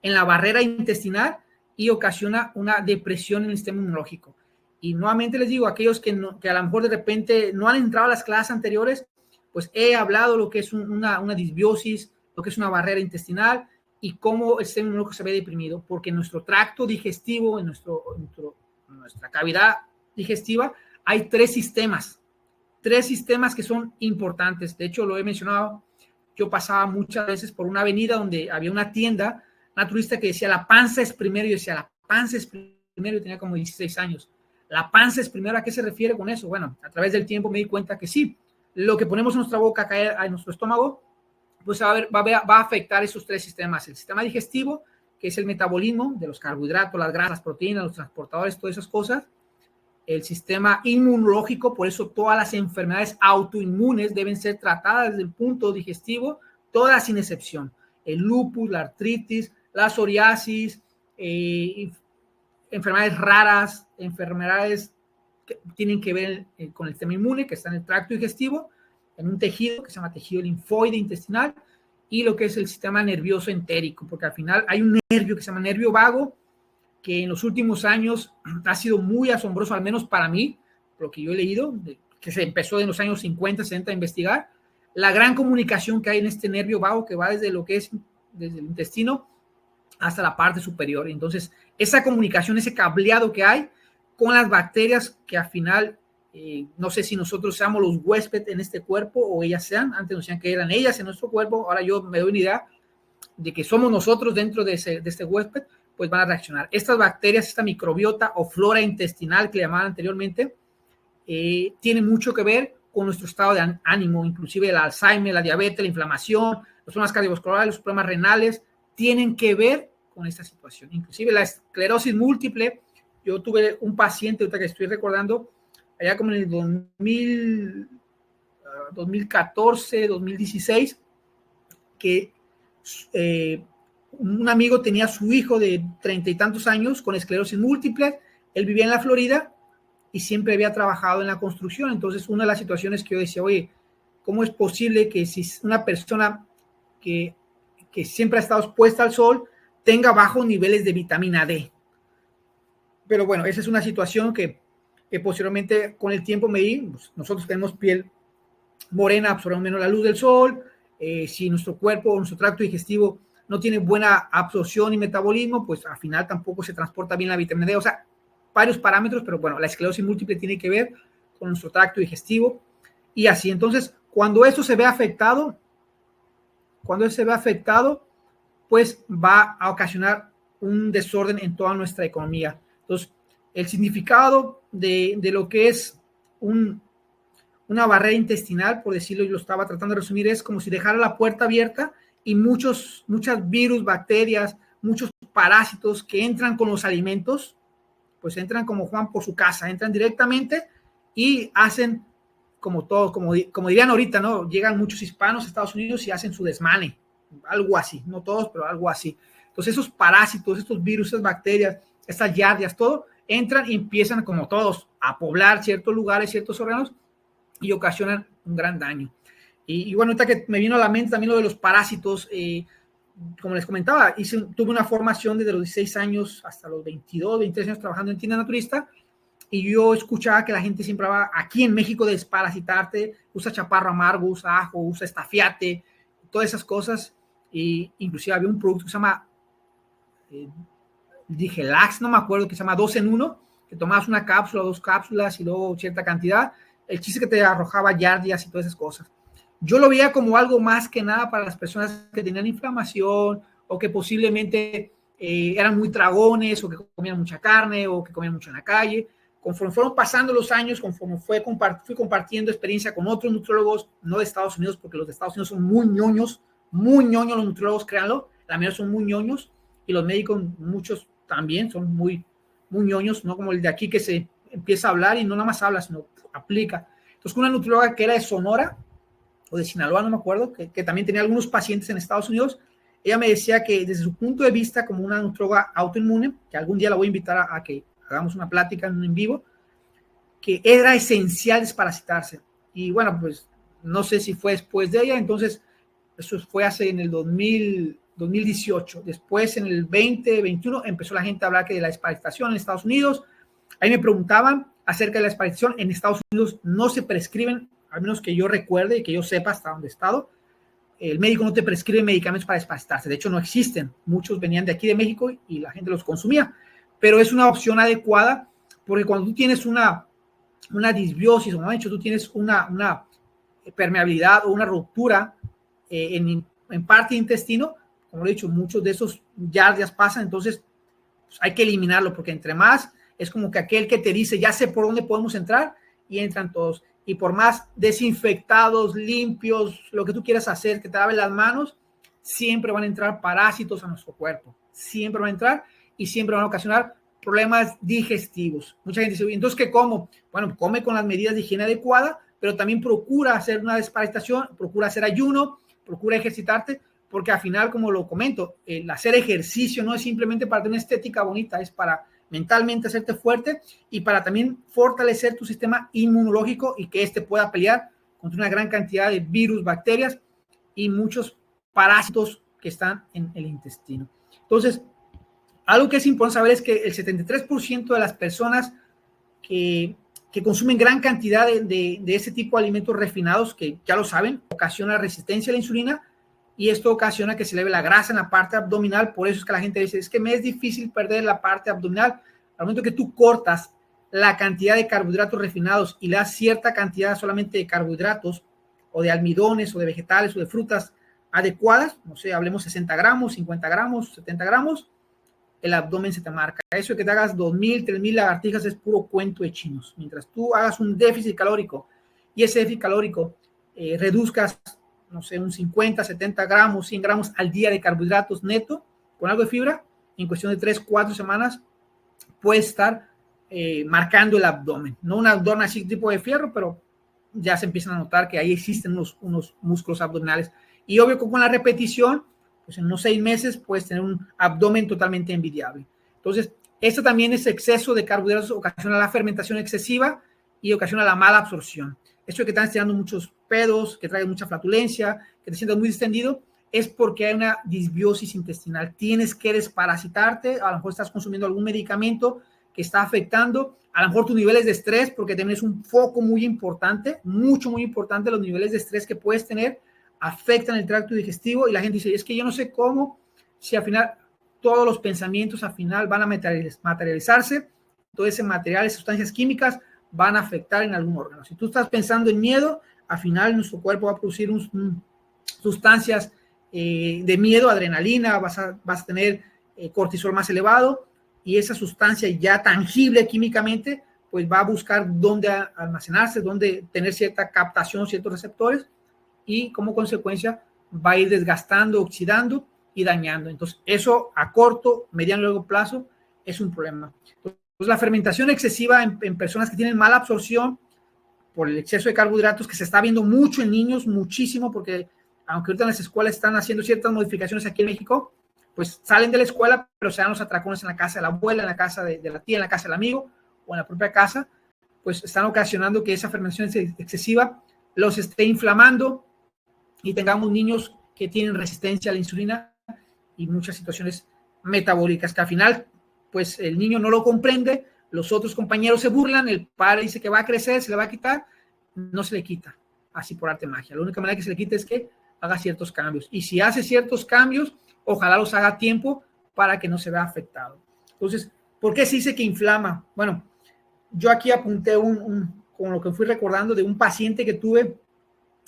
en la barrera intestinal y ocasiona una depresión en el sistema inmunológico. Y nuevamente les digo, aquellos que a lo mejor de repente no han entrado a las clases anteriores, pues he hablado lo que es una disbiosis, lo que es una barrera intestinal, y cómo el sistema inmunológico se ve deprimido, porque en nuestro tracto digestivo, en nuestra cavidad digestiva, hay tres sistemas que son importantes. De hecho, lo he mencionado, yo pasaba muchas veces por una avenida donde había una tienda naturista que decía, la panza es primero, y yo decía, la panza es primero, y tenía como 16 años. La panza es primero, ¿a qué se refiere con eso? Bueno, a través del tiempo me di cuenta que sí, lo que ponemos en nuestra boca caer en nuestro estómago, pues va a afectar esos tres sistemas. El sistema digestivo, que es el metabolismo de los carbohidratos, las grasas, las proteínas, los transportadores, todas esas cosas. El sistema inmunológico, por eso todas las enfermedades autoinmunes deben ser tratadas desde el punto digestivo, todas sin excepción. El lupus, la artritis, la psoriasis, enfermedades raras, enfermedades que tienen que ver con el sistema inmune, que está en el tracto digestivo, en un tejido que se llama tejido linfoide intestinal, y lo que es el sistema nervioso entérico, porque al final hay un nervio que se llama nervio vago, que en los últimos años ha sido muy asombroso, al menos para mí, lo que yo he leído, que se empezó en los años 50, 60 a investigar, la gran comunicación que hay en este nervio vago, que va desde lo que es, desde el intestino hasta la parte superior. Entonces, esa comunicación, ese cableado que hay con las bacterias que al final, no sé si nosotros seamos los huéspedes en este cuerpo o ellas sean, antes nos decían que eran ellas en nuestro cuerpo, ahora yo me doy una idea de que somos nosotros dentro de este huésped, pues van a reaccionar. Estas bacterias, esta microbiota o flora intestinal que le llamaban anteriormente, tiene mucho que ver con nuestro estado de ánimo, inclusive el Alzheimer, la diabetes, la inflamación, los problemas cardiovasculares, los problemas renales, tienen que ver con esta situación. Inclusive la esclerosis múltiple. Yo tuve un paciente, ahorita que estoy recordando, allá como en el 2014, 2016, que un amigo tenía a su hijo de 30 y tantos años con esclerosis múltiple. Él vivía en la Florida y siempre había trabajado en la construcción. Entonces, una de las situaciones que yo decía, oye, ¿cómo es posible que si una persona que siempre ha estado expuesta al sol tenga bajos niveles de vitamina D? Pero bueno, esa es una situación que posteriormente con el tiempo me di. Pues, nosotros tenemos piel morena, absorbemos menos la luz del sol. Si nuestro cuerpo, nuestro tracto digestivo no tiene buena absorción y metabolismo, pues al final tampoco se transporta bien la vitamina D. O sea, varios parámetros, pero bueno, la esclerosis múltiple tiene que ver con nuestro tracto digestivo y así. Entonces, cuando esto se ve afectado, pues va a ocasionar un desorden en toda nuestra economía. Entonces, el significado de lo que es una barrera intestinal, por decirlo, y lo estaba tratando de resumir, es como si dejara la puerta abierta y muchas virus, bacterias, muchos parásitos que entran con los alimentos, pues entran como Juan por su casa, entran directamente y hacen como todos, como dirían ahorita, ¿no? Llegan muchos hispanos a Estados Unidos y hacen su desmane, algo así, no todos, pero algo así. Entonces esos parásitos, estos virus, esas bacterias, estas yardias, todo, entran y empiezan como todos a poblar ciertos lugares, ciertos órganos y ocasionan un gran daño. Y bueno, ahorita que me vino a la mente también lo de los parásitos, como les comentaba, tuve una formación desde los 16 años hasta los 22, 23 años trabajando en tienda naturista, y yo escuchaba que la gente siempre hablaba aquí en México de desparasitarte, usa chaparro amargo, usa ajo, usa estafiate, todas esas cosas, y inclusive había un producto que se llama Digelax, no me acuerdo, que se llama 2 en 1, que tomabas una cápsula, 2 cápsulas y luego cierta cantidad, el chiste que te arrojaba yardias y todas esas cosas. Yo lo veía como algo más que nada para las personas que tenían inflamación o que posiblemente eran muy tragones o que comían mucha carne o que comían mucho en la calle. Conforme fueron pasando los años, conforme fui compartiendo experiencia con otros nutriólogos, no de Estados Unidos, porque los de Estados Unidos son muy ñoños los nutriólogos, créanlo, la mayoría son muy ñoños y los médicos, muchos también son muy ñoños, no como el de aquí que se empieza a hablar y no nada más habla, sino aplica. Entonces, una nutrióloga que era de Sonora o de Sinaloa, no me acuerdo, que también tenía algunos pacientes en Estados Unidos, ella me decía que desde su punto de vista como una nutrióloga autoinmune, que algún día la voy a invitar a que hagamos una plática en vivo, que era esencial desparasitarse. Y bueno, pues no sé si fue después de ella, entonces eso fue hace en el 2018. Después en el 2021 empezó la gente a hablar que de la desparasitación en Estados Unidos. Ahí me preguntaban acerca de la desparasitación. En Estados Unidos no se prescriben, al menos que yo recuerde y que yo sepa hasta donde he estado. El médico no te prescribe medicamentos para desparasitarse. De hecho, no existen. Muchos venían de aquí de México y la gente los consumía. Pero es una opción adecuada porque cuando tú tienes una disbiosis, o mejor dicho, tú tienes una permeabilidad o una ruptura en parte intestino, como lo he dicho, muchos de esos yardias pasan, entonces pues, hay que eliminarlo porque entre más es como que aquel que te dice, ya sé por dónde podemos entrar y entran todos. Y por más desinfectados, limpios, lo que tú quieras hacer, que te laves las manos, siempre van a entrar parásitos a nuestro cuerpo. Siempre van a entrar y siempre van a ocasionar problemas digestivos. Mucha gente dice, entonces, ¿qué como? Bueno, come con las medidas de higiene adecuada, pero también procura hacer una desparasitación, procura hacer ayuno, procura ejercitarte, porque al final, como lo comento, el hacer ejercicio no es simplemente para tener una estética bonita, es para mentalmente hacerte fuerte y para también fortalecer tu sistema inmunológico y que éste pueda pelear contra una gran cantidad de virus, bacterias y muchos parásitos que están en el intestino. Entonces, algo que es importante saber es que el 73% de las personas que consumen gran cantidad de ese tipo de alimentos refinados, que ya lo saben, ocasiona resistencia a la insulina y esto ocasiona que se eleve la grasa en la parte abdominal. Por eso es que la gente dice, es que me es difícil perder la parte abdominal. Al momento que tú cortas la cantidad de carbohidratos refinados y le das cierta cantidad solamente de carbohidratos o de almidones o de vegetales o de frutas adecuadas, no sé, hablemos 60 gramos, 50 gramos, 70 gramos, el abdomen se te marca. Eso de que te hagas 2,000, 3,000 lagartijas es puro cuento de chinos. Mientras tú hagas un déficit calórico y ese déficit calórico reduzcas, no sé, un 50, 70 gramos, 100 gramos al día de carbohidratos neto con algo de fibra, en cuestión de 3, 4 semanas puede estar marcando el abdomen. No un abdomen así tipo de fierro, pero ya se empiezan a notar que ahí existen unos músculos abdominales. Y obvio que con la repetición, pues en unos 6 meses puedes tener un abdomen totalmente envidiable. Entonces, esto también es exceso de carbohidratos, ocasiona la fermentación excesiva y ocasiona la mala absorción. Esto de que están tirando muchos pedos, que trae mucha flatulencia, que te sientas muy distendido, es porque hay una disbiosis intestinal. Tienes que desparasitarte, a lo mejor estás consumiendo algún medicamento que está afectando, a lo mejor tus niveles de estrés, porque tienes un foco muy importante, muy importante, los niveles de estrés que puedes tener afectan el tracto digestivo y la gente dice, es que yo no sé cómo, si al final todos los pensamientos al final van a materializarse, todo ese material, esas sustancias químicas van a afectar en algún órgano. Si tú estás pensando en miedo, al final nuestro cuerpo va a producir sustancias de miedo, adrenalina, vas a tener cortisol más elevado y esa sustancia ya tangible químicamente, pues va a buscar dónde almacenarse, dónde tener cierta captación, ciertos receptores y como consecuencia va a ir desgastando, oxidando y dañando. Entonces, eso a corto, mediano y largo plazo es un problema. Entonces, la fermentación excesiva en personas que tienen mala absorción por el exceso de carbohidratos, que se está viendo mucho en niños, muchísimo, porque aunque ahorita en las escuelas están haciendo ciertas modificaciones aquí en México, pues salen de la escuela, pero se dan los atracones en la casa de la abuela, en la casa de la tía, en la casa del amigo o en la propia casa, pues están ocasionando que esa fermentación excesiva los esté inflamando y tengamos niños que tienen resistencia a la insulina y muchas situaciones metabólicas que al final, pues el niño no lo comprende, los otros compañeros se burlan, el padre dice que va a crecer, se le va a quitar, no se le quita, así por arte de magia. La única manera que se le quite es que haga ciertos cambios. Y si hace ciertos cambios, ojalá los haga a tiempo para que no se vea afectado. Entonces, ¿por qué se dice que inflama? Bueno, yo aquí apunté con lo que fui recordando de un paciente que tuve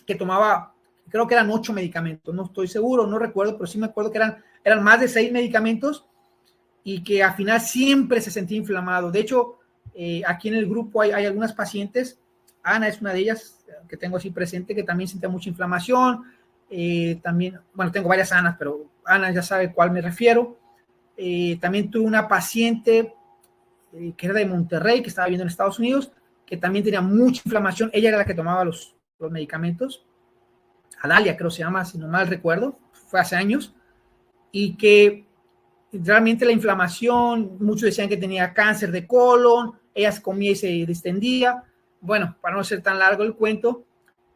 que tomaba, creo que eran 8 medicamentos, no estoy seguro, no recuerdo, pero sí me acuerdo que eran más de 6 medicamentos y que al final siempre se sentía inflamado. De hecho, aquí en el grupo hay algunas pacientes, Ana es una de ellas que tengo así presente, que también sentía mucha inflamación, también, bueno, tengo varias Anas, pero Ana ya sabe cuál me refiero. También tuve una paciente que era de Monterrey, que estaba viviendo en Estados Unidos, que también tenía mucha inflamación, ella era la que tomaba los medicamentos, Adalia creo se llama, si no mal recuerdo, fue hace años, y que realmente la inflamación, muchos decían que tenía cáncer de colon, ella se comía y se distendía. Bueno, para no ser tan largo el cuento,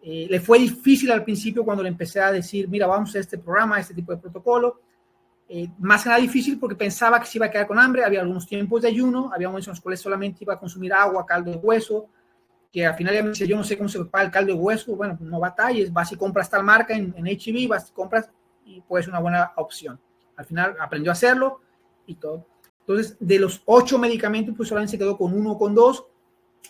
le fue difícil al principio cuando le empecé a decir, mira, vamos a hacer este programa, este tipo de protocolo. Más que nada difícil porque pensaba que se iba a quedar con hambre, había algunos tiempos de ayuno, había momentos en los cuales solamente iba a consumir agua, caldo de hueso, que al final ya me decía, yo no sé cómo se prepara el caldo de hueso, bueno, no batalles, vas y compras tal marca en H-E-B, vas y compras y puede ser una buena opción. Al final aprendió a hacerlo y todo. Entonces, de los 8 medicamentos, pues solamente se quedó con 1 o con 2.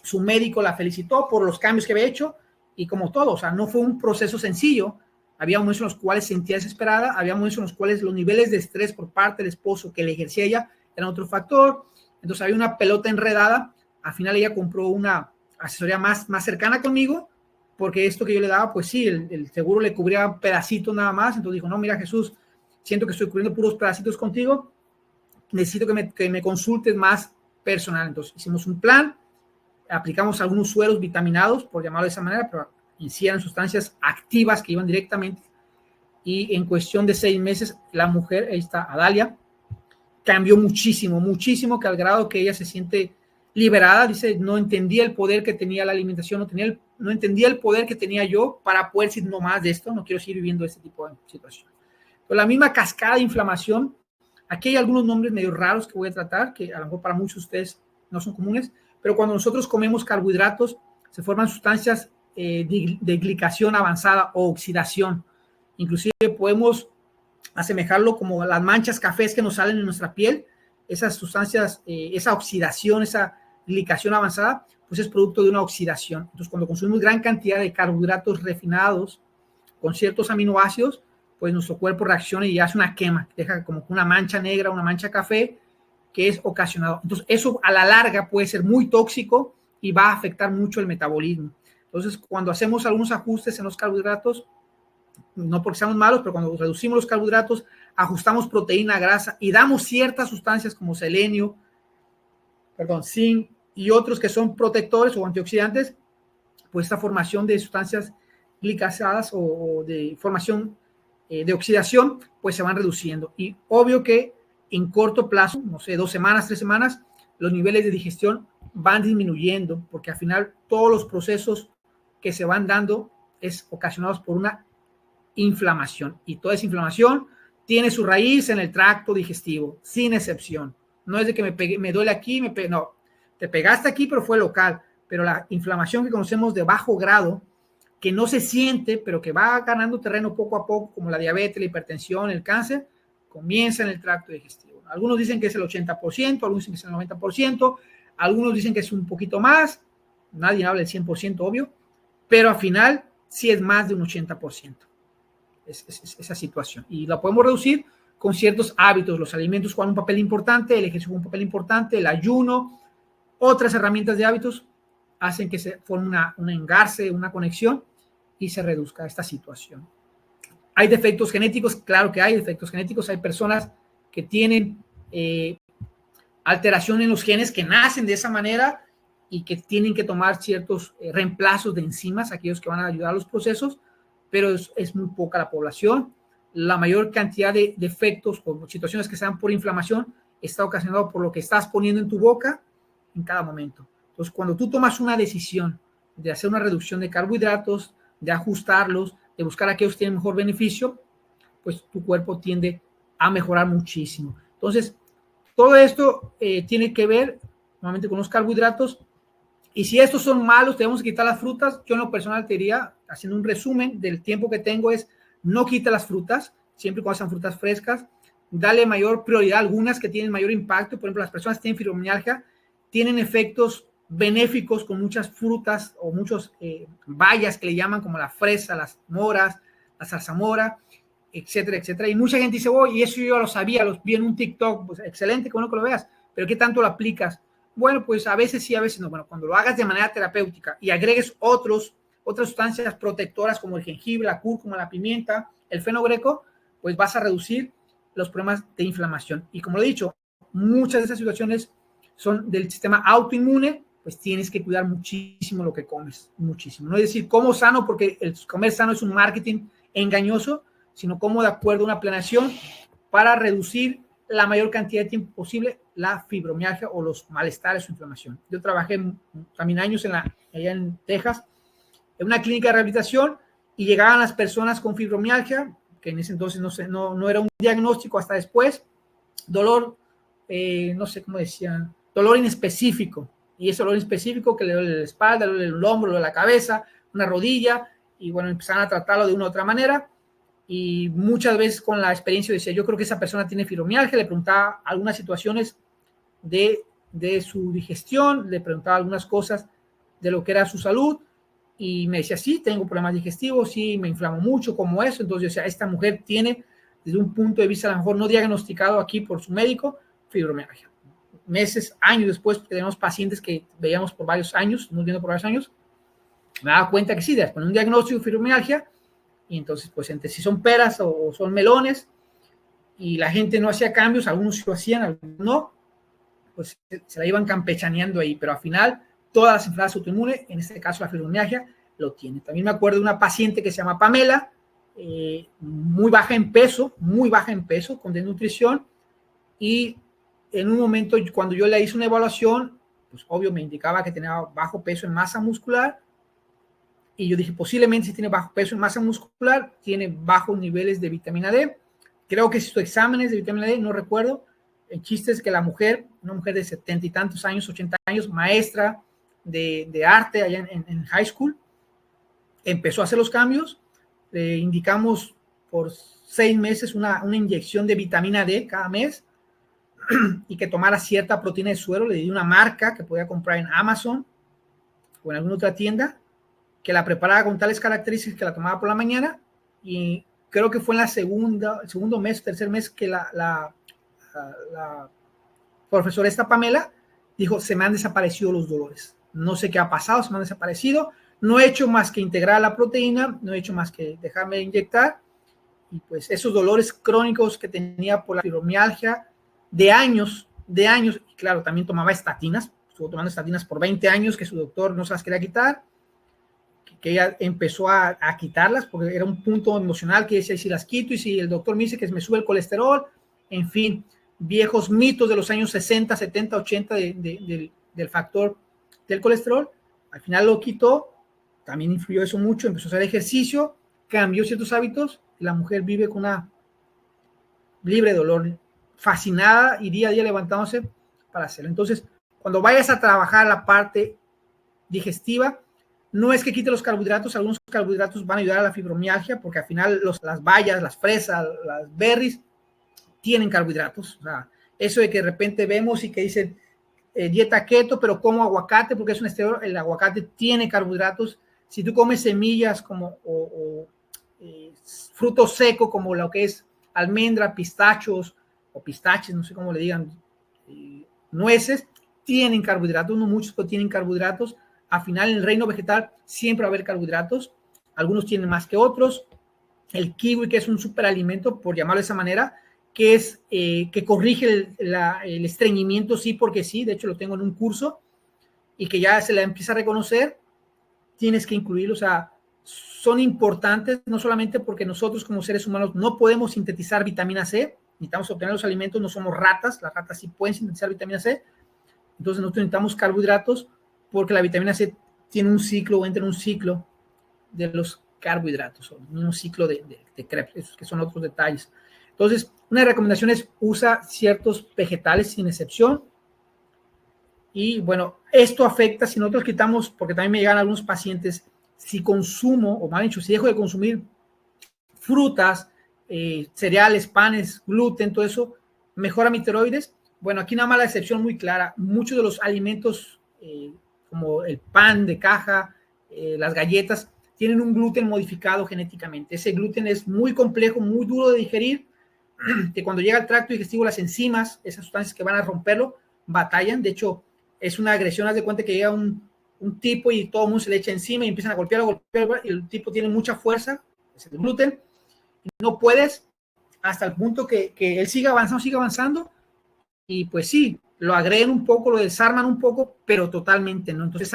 Su médico la felicitó por los cambios que había hecho y como todo, o sea, no fue un proceso sencillo. Había momentos en los cuales sentía desesperada, había momentos en los cuales los niveles de estrés por parte del esposo que le ejercía ella eran otro factor. Entonces había una pelota enredada. Al final ella compró una asesoría más cercana conmigo, porque esto que yo le daba, pues sí, el seguro le cubría pedacitos nada más. Entonces dijo, no, mira Jesús, siento que estoy cubriendo puros pedacitos contigo, necesito que me consultes más personal. Entonces hicimos un plan, aplicamos algunos sueros vitaminados, por llamarlo de esa manera, pero en sí eran sustancias activas que iban directamente, y en cuestión de 6 meses la mujer, ahí está Adalia, cambió muchísimo, que al grado que ella se siente liberada, dice, no entendía el poder que tenía la alimentación, no entendía el poder que tenía yo para poder decir no más de esto, no quiero seguir viviendo este tipo de situación. Pero la misma cascada de inflamación, aquí hay algunos nombres medio raros que voy a tratar, que a lo mejor para muchos de ustedes no son comunes, pero cuando nosotros comemos carbohidratos, se forman sustancias de glicación avanzada o oxidación. Inclusive podemos asemejarlo como las manchas cafés que nos salen en nuestra piel, esas sustancias, esa oxidación, esa glicación avanzada, pues es producto de una oxidación. Entonces, cuando consumimos gran cantidad de carbohidratos refinados con ciertos aminoácidos, pues nuestro cuerpo reacciona y hace una quema, deja como una mancha negra, una mancha café, que es ocasionado. Entonces, eso a la larga puede ser muy tóxico y va a afectar mucho el metabolismo. Entonces, cuando hacemos algunos ajustes en los carbohidratos, no porque seamos malos, pero cuando reducimos los carbohidratos, ajustamos proteína, grasa y damos ciertas sustancias como selenio, zinc y otros que son protectores o antioxidantes, pues esta formación de sustancias glicasadas o de formación de oxidación, pues se van reduciendo. Y obvio que en corto plazo, no sé, 2 semanas, 3 semanas, los niveles de digestión van disminuyendo, porque al final todos los procesos que se van dando es ocasionados por una inflamación. Y toda esa inflamación tiene su raíz en el tracto digestivo, sin excepción. No es de que me duele aquí, no, te pegaste aquí, pero fue local. Pero la inflamación que conocemos de bajo grado, que no se siente, pero que va ganando terreno poco a poco, como la diabetes, la hipertensión, el cáncer, comienza en el tracto digestivo. Algunos dicen que es el 80%, algunos dicen que es el 90%, algunos dicen que es un poquito más, nadie habla del 100%, obvio, pero al final sí es más de un 80%. Esa situación. Y la podemos reducir con ciertos hábitos. Los alimentos juegan un papel importante, el ejercicio juega un papel importante, el ayuno, otras herramientas de hábitos hacen que se forme un engarce, una conexión y se reduzca esta situación. ¿Hay defectos genéticos? Claro que hay defectos genéticos. Hay personas que tienen alteración en los genes que nacen de esa manera y que tienen que tomar ciertos reemplazos de enzimas, aquellos que van a ayudar a los procesos, pero es muy poca la población. La mayor cantidad de defectos o situaciones que se dan por inflamación está ocasionado por lo que estás poniendo en tu boca en cada momento. Entonces, cuando tú tomas una decisión de hacer una reducción de carbohidratos, de ajustarlos, de buscar aquellos que tienen mejor beneficio, pues tu cuerpo tiende a mejorar muchísimo. Entonces, todo esto tiene que ver normalmente con los carbohidratos. Y si estos son malos, tenemos que quitar las frutas. Yo en lo personal te diría, haciendo un resumen del tiempo que tengo, es no quita las frutas, siempre y cuando sean frutas frescas. Dale mayor prioridad a algunas que tienen mayor impacto. Por ejemplo, las personas que tienen fibromialgia tienen efectos benéficos con muchas frutas o muchos bayas que le llaman, como la fresa, las moras, la zarzamora, etcétera, etcétera. Y mucha gente dice, oh, y eso yo lo sabía, los vi en un TikTok. Pues excelente, que bueno que lo veas, pero ¿qué tanto lo aplicas? Bueno, pues a veces sí, a veces no. Bueno, cuando lo hagas de manera terapéutica y agregues otras sustancias protectoras como el jengibre, la cúrcuma, la pimienta, el fenogreco, pues vas a reducir los problemas de inflamación. Y como lo he dicho, muchas de esas situaciones son del sistema autoinmune, pues tienes que cuidar muchísimo lo que comes, muchísimo. No es decir, como sano, porque el comer sano es un marketing engañoso, sino como de acuerdo a una planeación para reducir la mayor cantidad de tiempo posible la fibromialgia o los malestares o inflamación. Yo trabajé también años allá en Texas, en una clínica de rehabilitación, y llegaban las personas con fibromialgia, que en ese entonces no era un diagnóstico hasta después, dolor, no sé cómo decían, dolor inespecífico, y ese dolor inespecífico que le duele la espalda, le duele el hombro, le duele la cabeza, una rodilla, y bueno, empezaron a tratarlo de una u otra manera. Y muchas veces con la experiencia decía, yo creo que esa persona tiene fibromialgia, le preguntaba algunas situaciones de su digestión, le preguntaba algunas cosas de lo que era su salud, y me decía, sí, tengo problemas digestivos, sí, me inflamo mucho, como eso. Entonces yo decía, esta mujer tiene, desde un punto de vista a lo mejor no diagnosticado aquí por su médico, fibromialgia. Meses, años después, porque tenemos pacientes que veíamos por varios años, nos viendo por varios años, me daba cuenta que sí, después de un diagnóstico de fibromialgia, y entonces, pues, entre si son peras o son melones, y la gente no hacía cambios, algunos lo hacían, algunos no, pues se la iban campechaneando ahí, pero al final, todas las enfermedades autoinmunes, en este caso la fibromialgia, lo tiene. También me acuerdo de una paciente que se llama Pamela, muy baja en peso, con desnutrición, y en un momento, cuando yo le hice una evaluación, pues obvio me indicaba que tenía bajo peso en masa muscular, y yo dije, posiblemente si tiene bajo peso en masa muscular, tiene bajos niveles de vitamina D. Creo que si sus exámenes de vitamina D, no recuerdo. El chiste es que la mujer, una mujer de 70 y tantos años, 80 años, maestra de arte allá en high school, empezó a hacer los cambios. Le indicamos por 6 meses una inyección de vitamina D cada mes y que tomara cierta proteína de suero. Le di una marca que podía comprar en Amazon o en alguna otra tienda, que la preparaba con tales características, que la tomaba por la mañana, y creo que fue en el segundo mes, tercer mes, que la profesora esta Pamela dijo, se me han desaparecido los dolores, no sé qué ha pasado, se me han desaparecido, no he hecho más que integrar la proteína, no he hecho más que dejarme inyectar, y pues esos dolores crónicos que tenía por la fibromialgia de años, y claro, también tomaba estatinas, estuvo tomando estatinas por 20 años, que su doctor no se las quería quitar, que ella empezó a quitarlas, porque era un punto emocional que decía, si las quito, y si el doctor me dice que me sube el colesterol, en fin, viejos mitos de los años 60, 70, 80 del factor del colesterol. Al final lo quitó, también influyó eso mucho, empezó a hacer ejercicio, cambió ciertos hábitos, y la mujer vive con una libre de dolor, fascinada y día a día levantándose para hacerlo. Entonces, cuando vayas a trabajar la parte digestiva, no es que quite los carbohidratos, algunos carbohidratos van a ayudar a la fibromialgia, porque al final las bayas, las fresas, las berries tienen carbohidratos. O sea, eso de que de repente vemos y que dicen dieta keto, pero como aguacate porque es un esteroide, el aguacate tiene carbohidratos. Si tú comes semillas como fruto seco como lo que es almendra, pistachos o pistaches, no sé cómo le digan, nueces, tienen carbohidratos, no muchos, pero tienen carbohidratos. Al final, en el reino vegetal siempre va a haber carbohidratos. Algunos tienen más que otros. El kiwi, que es un superalimento, por llamarlo de esa manera, que es que corrige el estreñimiento, sí, porque sí. De hecho, lo tengo en un curso y que ya se la empieza a reconocer. Tienes que incluirlo. O sea, son importantes, no solamente porque nosotros como seres humanos no podemos sintetizar vitamina C, necesitamos obtener los alimentos, no somos ratas, las ratas sí pueden sintetizar vitamina C. Entonces nosotros necesitamos carbohidratos, porque la vitamina C tiene un ciclo, o entra en un ciclo de los carbohidratos, o un ciclo de Krebs, esos que son otros detalles. Entonces, una recomendación es usa ciertos vegetales sin excepción. Y bueno, esto afecta, si nosotros quitamos, porque también me llegan algunos pacientes, si consumo, o más dicho, si dejo de consumir frutas, cereales, panes, gluten, todo eso, mejora mi tiroides. Bueno, aquí nada más la excepción muy clara. Muchos de los alimentos, como el pan de caja, las galletas, tienen un gluten modificado genéticamente. Ese gluten es muy complejo, muy duro de digerir, que cuando llega al tracto digestivo, las enzimas, esas sustancias que van a romperlo, batallan. De hecho, es una agresión. Haz de cuenta que llega un tipo y todo el mundo se le echa encima y empiezan a golpear, y el tipo tiene mucha fuerza, es el gluten, no puedes, hasta el punto que él sigue avanzando, y pues sí, lo agregan un poco, lo desarman un poco, pero totalmente no. Entonces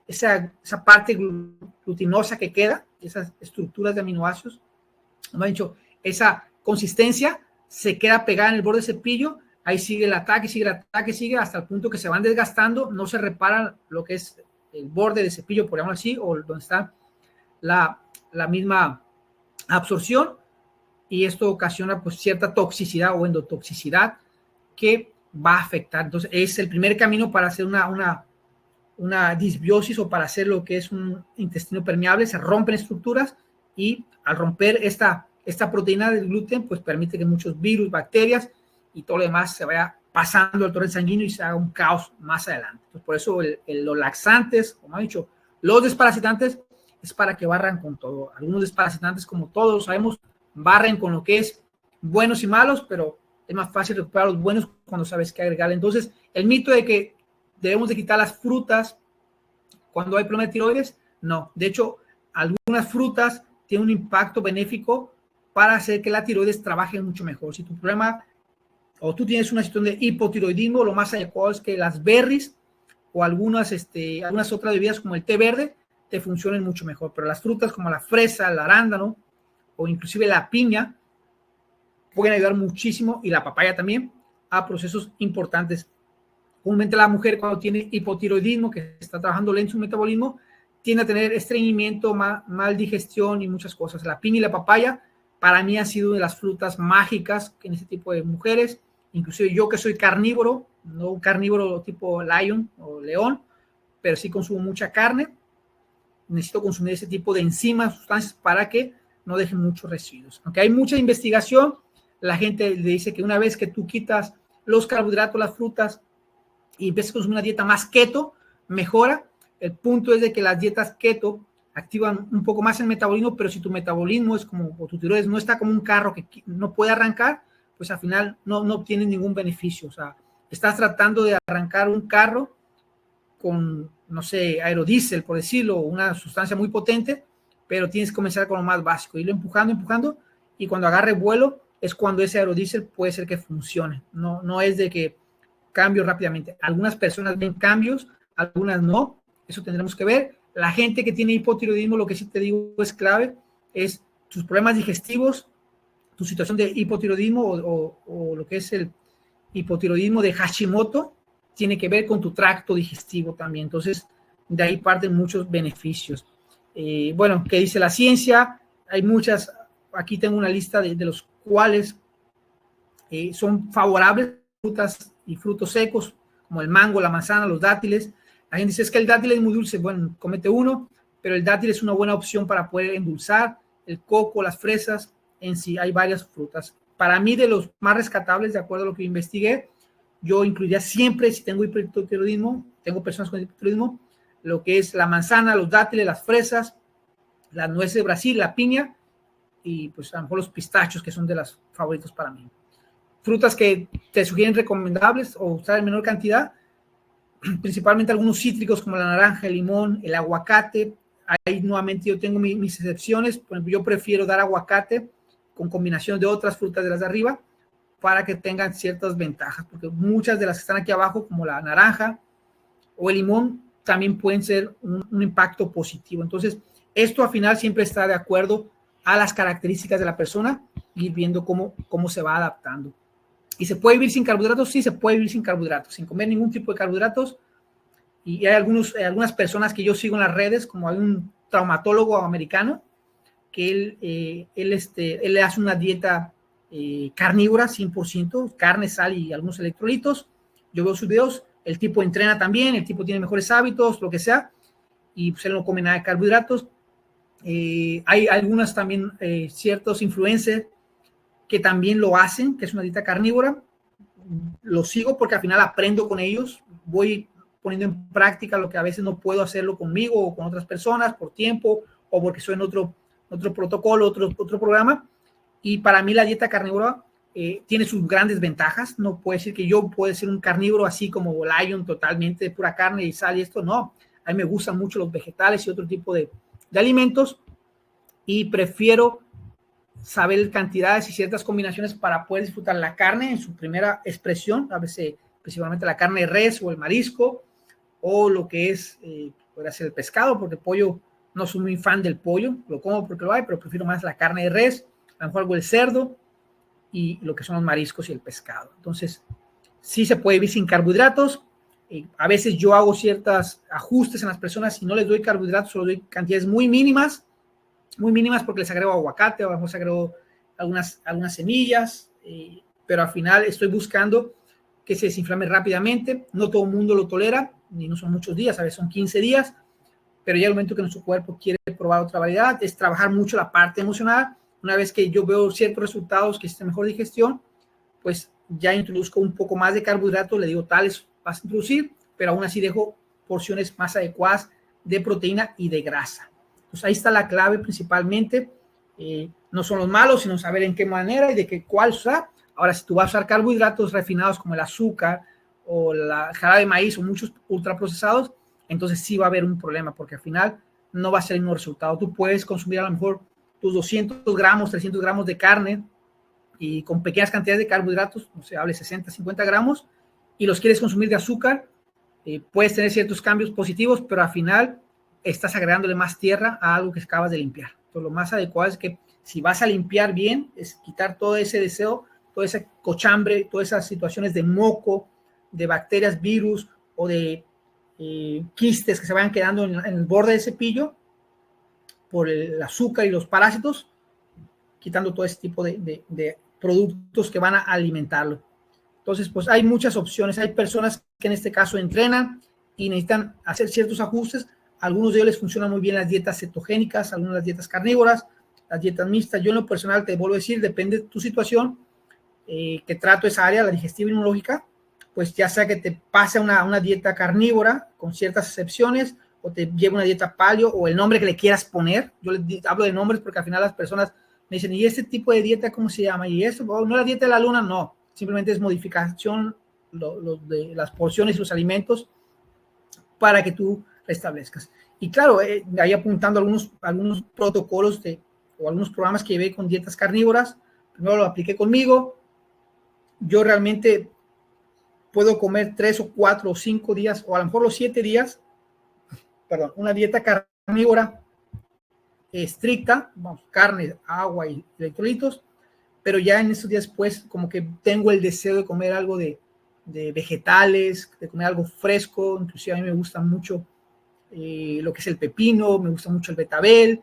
esa parte glutinosa que queda, esas estructuras de aminoácidos, como he dicho, esa consistencia se queda pegada en el borde del cepillo. Ahí sigue el ataque, sigue hasta el punto que se van desgastando, no se repara lo que es el borde del cepillo, por llamarlo así, o donde está la misma absorción, y esto ocasiona pues cierta toxicidad o endotoxicidad que va a afectar. Entonces es el primer camino para hacer una disbiosis, o para hacer lo que es un intestino permeable. Se rompen estructuras, y al romper esta proteína del gluten, pues permite que muchos virus, bacterias y todo lo demás se vaya pasando al torrente sanguíneo y se haga un caos más adelante. Entonces, por eso los laxantes, como he dicho, los desparasitantes, es para que barran con todo. Algunos desparasitantes, como todos sabemos, barren con lo que es buenos y malos, pero es más fácil recuperar los buenos cuando sabes qué agregarle. Entonces, el mito de que debemos de quitar las frutas cuando hay problema de tiroides, no. De hecho, algunas frutas tienen un impacto benéfico para hacer que la tiroides trabaje mucho mejor. Si tu problema, o tú tienes una situación de hipotiroidismo, lo más adecuado es que las berries o algunas otras bebidas como el té verde te funcionen mucho mejor. Pero las frutas como la fresa, el arándano o inclusive la piña pueden ayudar muchísimo, y la papaya también, a procesos importantes. Comúnmente la mujer, cuando tiene hipotiroidismo, que está trabajando lento su metabolismo, tiende a tener estreñimiento, mal digestión y muchas cosas. La piña y la papaya para mí han sido de las frutas mágicas en este tipo de mujeres. Inclusive yo, que soy carnívoro, no un carnívoro tipo lion o león, pero sí consumo mucha carne, necesito consumir ese tipo de enzimas, sustancias, para que no dejen muchos residuos. Aunque hay mucha investigación, la gente le dice que una vez que tú quitas los carbohidratos, las frutas, y empiezas a consumir una dieta más keto, mejora. El punto es de que las dietas keto activan un poco más el metabolismo, pero si tu metabolismo es como, o tu tiroides no está como un carro que no puede arrancar, pues al final no obtienes ningún beneficio. O sea, estás tratando de arrancar un carro con no sé, aerodiesel, por decirlo, una sustancia muy potente, pero tienes que comenzar con lo más básico, irlo empujando, y cuando agarre vuelo es cuando ese aerodiesel puede ser que funcione. No es de que cambio rápidamente. Algunas personas ven cambios, algunas no. Eso tendremos que ver. La gente que tiene hipotiroidismo, lo que sí te digo es clave, es tus problemas digestivos, tu situación de hipotiroidismo o lo que es el hipotiroidismo de Hashimoto, tiene que ver con tu tracto digestivo también. Entonces, de ahí parten muchos beneficios. Bueno, ¿qué dice la ciencia? Hay muchas, aquí tengo una lista de los cuales son favorables, frutas y frutos secos, como el mango, la manzana, los dátiles. La gente dice, es que el dátil es muy dulce. Bueno, cómete uno, pero el dátil es una buena opción para poder endulzar. El coco, las fresas, en sí hay varias frutas. Para mí, de los más rescatables, de acuerdo a lo que investigué, yo incluiría siempre, si tengo hipotiroidismo, tengo personas con hipotiroidismo, lo que es la manzana, los dátiles, las fresas, las nueces de Brasil, la piña, y pues a lo mejor los pistachos, que son de las favoritos para mí. Frutas que te sugieren recomendables o usar en menor cantidad, principalmente algunos cítricos como la naranja, el limón, el aguacate. Ahí nuevamente yo tengo mis excepciones. Por ejemplo, yo prefiero dar aguacate con combinación de otras frutas de las de arriba para que tengan ciertas ventajas, porque muchas de las que están aquí abajo, como la naranja o el limón, también pueden ser un impacto positivo. Entonces, esto al final siempre está de acuerdo a las características de la persona y ir viendo cómo se va adaptando. ¿Y se puede vivir sin carbohidratos? Sí, se puede vivir sin carbohidratos, sin comer ningún tipo de carbohidratos. Y hay algunas personas que yo sigo en las redes, como hay un traumatólogo americano, que él le hace una dieta carnívora, 100%, carne, sal y algunos electrolitos. Yo veo sus videos, el tipo entrena también, el tipo tiene mejores hábitos, lo que sea, y pues él no come nada de carbohidratos. Hay algunas también, ciertos influencers que también lo hacen, que es una dieta carnívora. Lo sigo porque al final aprendo con ellos, voy poniendo en práctica lo que a veces no puedo hacerlo conmigo o con otras personas por tiempo o porque soy en otro protocolo, otro programa. Y para mí la dieta carnívora tiene sus grandes ventajas. No puedo decir que yo puedo ser un carnívoro así como Lion, totalmente de pura carne y sal y esto, no. A mí me gustan mucho los vegetales y otro tipo de alimentos, y prefiero saber cantidades y ciertas combinaciones para poder disfrutar la carne en su primera expresión, a veces principalmente la carne de res o el marisco, o lo que es, puede ser el pescado, porque el pollo, no soy muy fan del pollo, lo como porque lo hay, pero prefiero más la carne de res, a lo mejor algo el cerdo, y lo que son los mariscos y el pescado. Entonces, sí se puede vivir sin carbohidratos. A veces yo hago ciertos ajustes en las personas y no les doy carbohidratos, solo doy cantidades muy mínimas porque les agrego aguacate, o a lo mejor les agrego algunas semillas, pero al final estoy buscando que se desinflame rápidamente. No todo el mundo lo tolera, ni no son muchos días, a veces son 15 días, pero ya el momento que nuestro cuerpo quiere probar otra variedad es trabajar mucho la parte emocional. Una vez que yo veo ciertos resultados, que existe mejor digestión, pues ya introduzco un poco más de carbohidratos, le digo tales vas a introducir, pero aún así dejo porciones más adecuadas de proteína y de grasa. Pues ahí está la clave principalmente. No son los malos, sino saber en qué manera y de qué cuál usar. Ahora, si tú vas a usar carbohidratos refinados como el azúcar o la jarabe de maíz o muchos ultraprocesados, entonces sí va a haber un problema, porque al final no va a ser el mismo resultado. Tú puedes consumir a lo mejor tus 200 gramos, 300 gramos de carne y con pequeñas cantidades de carbohidratos, no sé, hable 60, 50 gramos, y los quieres consumir de azúcar, puedes tener ciertos cambios positivos, pero al final estás agregándole más tierra a algo que acabas de limpiar. Entonces, lo más adecuado es que si vas a limpiar bien, es quitar todo ese deseo, toda esa cochambre, todas esas situaciones de moco, de bacterias, virus o de quistes que se vayan quedando en el borde del cepillo por el azúcar y los parásitos, quitando todo ese tipo de productos que van a alimentarlo. Entonces, pues hay muchas opciones. Hay personas que en este caso entrenan y necesitan hacer ciertos ajustes. Algunos de ellos les funcionan muy bien las dietas cetogénicas, algunas las dietas carnívoras, las dietas mixtas. Yo en lo personal te vuelvo a decir, depende de tu situación, que trato esa área, la digestiva inmunológica, pues ya sea que te pase una dieta carnívora con ciertas excepciones, o te lleve una dieta paleo, o el nombre que le quieras poner. Yo les hablo de nombres porque al final las personas me dicen, ¿y este tipo de dieta cómo se llama? ¿Y esto? ¿No es la dieta de la luna? No, simplemente es modificación de las porciones y los alimentos para que tú restablezcas. Y claro, ahí apuntando algunos protocolos o algunos programas que llevé con dietas carnívoras. Primero lo apliqué conmigo. Yo realmente puedo comer 3 o 4 o 5 días, o a lo mejor los 7 días, una dieta carnívora estricta, vamos, carne, agua y electrolitos, pero ya en estos días pues como que tengo el deseo de comer algo de vegetales, de comer algo fresco. Inclusive a mí me gusta mucho lo que es el pepino, me gusta mucho el betabel,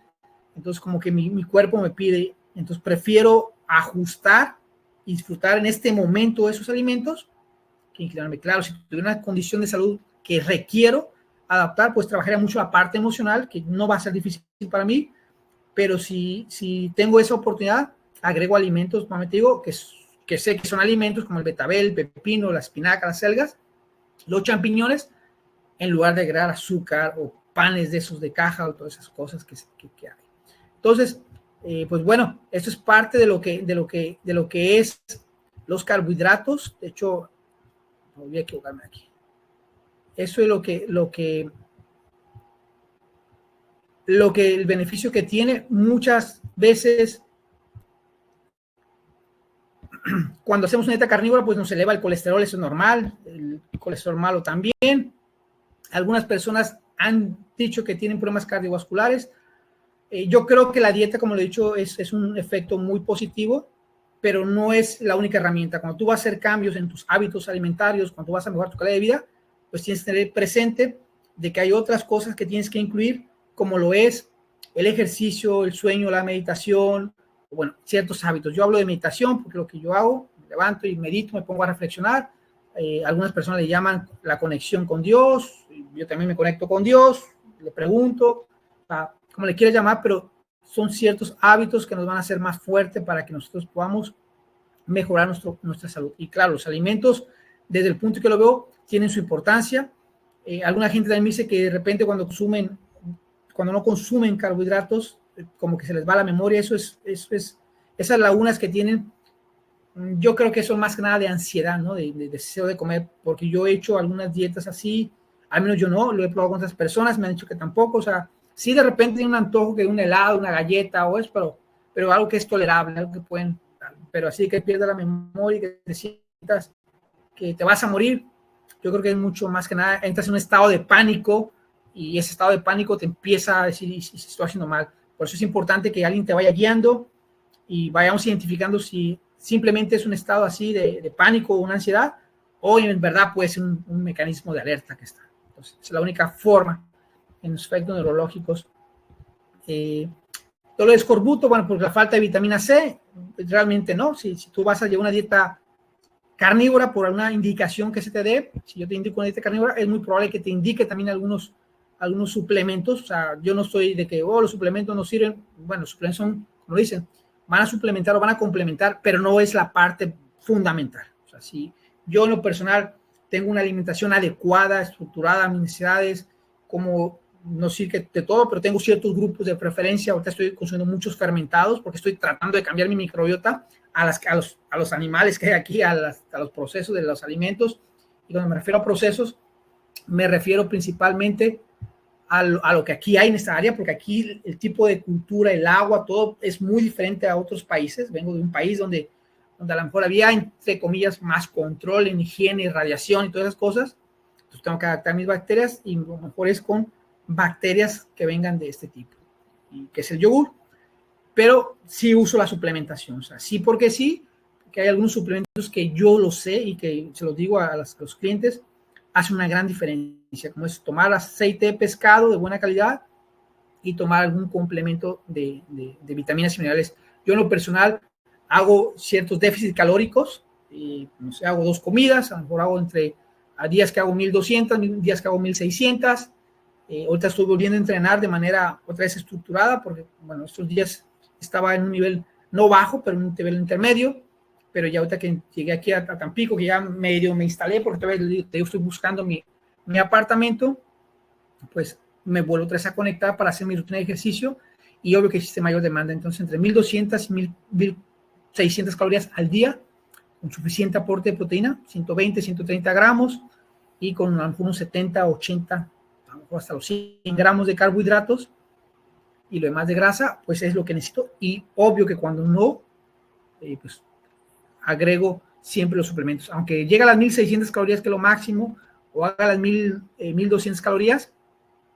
entonces como que mi cuerpo me pide, entonces prefiero ajustar y disfrutar en este momento de esos alimentos que inclinarme. Claro, si tuviera una condición de salud que requiero adaptar, pues trabajaría mucho la parte emocional, que no va a ser difícil para mí, pero si tengo esa oportunidad, agrego alimentos, como te digo, que sé que son alimentos como el betabel, el pepino, la espinaca, las algas, los champiñones, en lugar de agregar azúcar o panes de esos de caja o todas esas cosas que hay. Entonces, pues bueno, esto es parte de lo que es los carbohidratos. De hecho, no voy a equivocarme aquí. Eso es lo que el beneficio que tiene. Muchas veces cuando hacemos una dieta carnívora, pues nos eleva el colesterol, eso es normal, el colesterol malo también. Algunas personas han dicho que tienen problemas cardiovasculares. Yo creo que la dieta, como lo he dicho, es un efecto muy positivo, pero no es la única herramienta. Cuando tú vas a hacer cambios en tus hábitos alimentarios, cuando tú vas a mejorar tu calidad de vida, pues tienes que tener presente de que hay otras cosas que tienes que incluir, como lo es el ejercicio, el sueño, la meditación, bueno, ciertos hábitos. Yo hablo de meditación porque lo que yo hago, me levanto y medito, me pongo a reflexionar. Algunas personas le llaman la conexión con Dios. Yo también me conecto con Dios, le pregunto, como le quieras llamar, pero son ciertos hábitos que nos van a hacer más fuertes para que nosotros podamos mejorar nuestra salud. Y claro, los alimentos, desde el punto que lo veo, tienen su importancia. Alguna gente también me dice que de repente cuando no consumen carbohidratos, como que se les va la memoria. Esas lagunas que tienen, yo creo que son más que nada de ansiedad, ¿no? De deseo de comer, porque yo he hecho algunas dietas así, al menos yo no, lo he probado con otras personas, me han dicho que tampoco. O sea, sí de repente hay un antojo de un helado, una galleta o eso, pero algo que es tolerable, algo que pueden, pero así que pierda la memoria y que te sientas que te vas a morir, yo creo que es mucho más que nada, entras en un estado de pánico y ese estado de pánico te empieza a decir si estoy haciendo mal. Por eso es importante que alguien te vaya guiando y vayamos identificando si simplemente es un estado así de pánico o una ansiedad, o en verdad puede ser un mecanismo de alerta que está. Entonces, es la única forma en los efectos neurológicos. Todo el escorbuto, bueno, por la falta de vitamina C, realmente no. Si tú vas a llevar una dieta carnívora por alguna indicación que se te dé, si yo te indico una dieta carnívora, es muy probable que te indique también algunos suplementos. O sea, yo no estoy de que los suplementos no sirven. Bueno, los suplementos son, como dicen, van a suplementar o van a complementar, pero no es la parte fundamental. O sea, si yo en lo personal tengo una alimentación adecuada, estructurada, mis necesidades, como no sirve de todo, pero tengo ciertos grupos de preferencia. Ahorita estoy consumiendo muchos fermentados porque estoy tratando de cambiar mi microbiota a los animales que hay aquí, a los procesos de los alimentos. Y cuando me refiero a procesos, me refiero principalmente a lo que aquí hay en esta área, porque aquí el tipo de cultura, el agua, todo es muy diferente a otros países. Vengo de un país donde a lo mejor había, entre comillas, más control en higiene y radiación y todas esas cosas. Entonces tengo que adaptar mis bacterias y lo mejor es con bacterias que vengan de este tipo, y que es el yogur. Pero sí uso la suplementación. O sea, sí porque sí, que hay algunos suplementos que yo lo sé y que se los digo a los clientes, hace una gran diferencia, como es tomar aceite de pescado de buena calidad y tomar algún complemento de vitaminas y minerales. Yo en lo personal hago ciertos déficits calóricos, no sé, hago 2 comidas, a lo mejor hago a días que hago 1200, días que hago 1600. Ahorita estoy volviendo a entrenar de manera otra vez estructurada, porque bueno, estos días estaba en un nivel no bajo, pero en un nivel intermedio. Pero ya ahorita que llegué aquí a Tampico, que ya medio me instalé, porque todavía estoy buscando mi apartamento, pues me vuelvo otra vez a conectar para hacer mi rutina de ejercicio, y obvio que existe mayor demanda. Entonces, entre 1200 y 1600 calorías al día, con suficiente aporte de proteína, 120, 130 gramos, y con unos 70, 80, mejor hasta los 100 gramos de carbohidratos, y lo demás de grasa, pues es lo que necesito. Y obvio que cuando no, pues agrego siempre los suplementos. Aunque llegue a las 1600 calorías, que es lo máximo, o haga las 1200 calorías,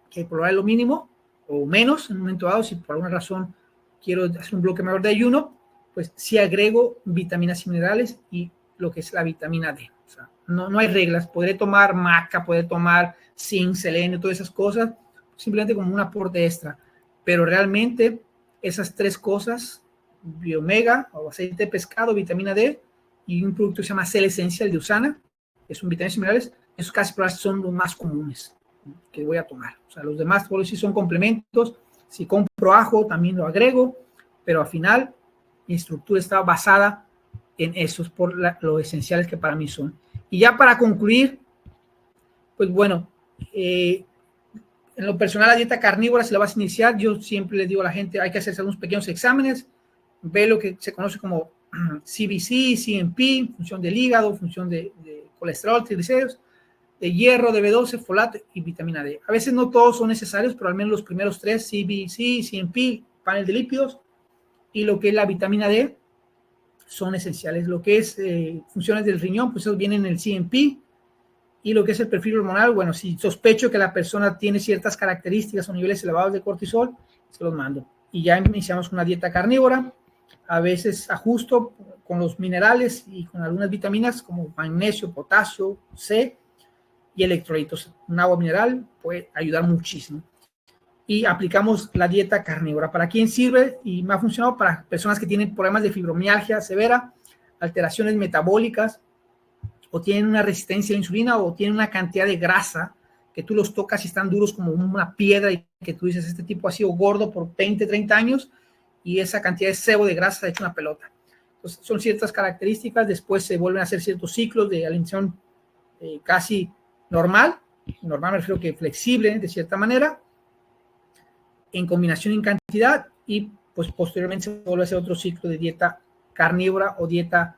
que por ahora es lo mínimo, o menos en un momento dado, si por alguna razón quiero hacer un bloque mayor de ayuno, pues sí agrego vitaminas y minerales y lo que es la vitamina D. O sea, no hay reglas. Podré tomar maca, podré tomar zinc, selenio, todas esas cosas, simplemente como un aporte extra. Pero realmente esas tres cosas, Biomega o aceite de pescado, vitamina D y un producto que se llama Cell Essential de Usana, que son vitaminas y minerales, esos casi son los más comunes que voy a tomar. O sea, los demás por sí son complementos. Si compro ajo, también lo agrego, pero al final mi estructura está basada en esos, por lo esenciales que para mí son. Y ya para concluir, pues bueno, en lo personal, la dieta carnívora, si la vas a iniciar, yo siempre les digo a la gente, hay que hacerse unos pequeños exámenes, ver lo que se conoce como CBC, CMP, función del hígado, función de colesterol, triglicéridos, de hierro, de B12, folato y vitamina D. A veces no todos son necesarios, pero al menos los primeros tres, CBC, CMP, panel de lípidos, y lo que es la vitamina D, son esenciales. Lo que es funciones del riñón, pues eso viene en el CMP, y lo que es el perfil hormonal, bueno, si sospecho que la persona tiene ciertas características o niveles elevados de cortisol, se los mando. Y ya iniciamos una dieta carnívora. A veces ajusto con los minerales y con algunas vitaminas como magnesio, potasio, C y electrolitos. Un agua mineral puede ayudar muchísimo. Y aplicamos la dieta carnívora. ¿Para quién sirve? Y me ha funcionado para personas que tienen problemas de fibromialgia severa, alteraciones metabólicas, o tienen una resistencia a la insulina, o tienen una cantidad de grasa que tú los tocas y están duros como una piedra, y que tú dices, este tipo ha sido gordo por 20, 30 años y esa cantidad de sebo de grasa ha hecho una pelota. Entonces, son ciertas características. Después se vuelven a hacer ciertos ciclos de alimentación casi normal me refiero que flexible de cierta manera, en combinación en cantidad, y pues posteriormente se vuelve a hacer otro ciclo de dieta carnívora o dieta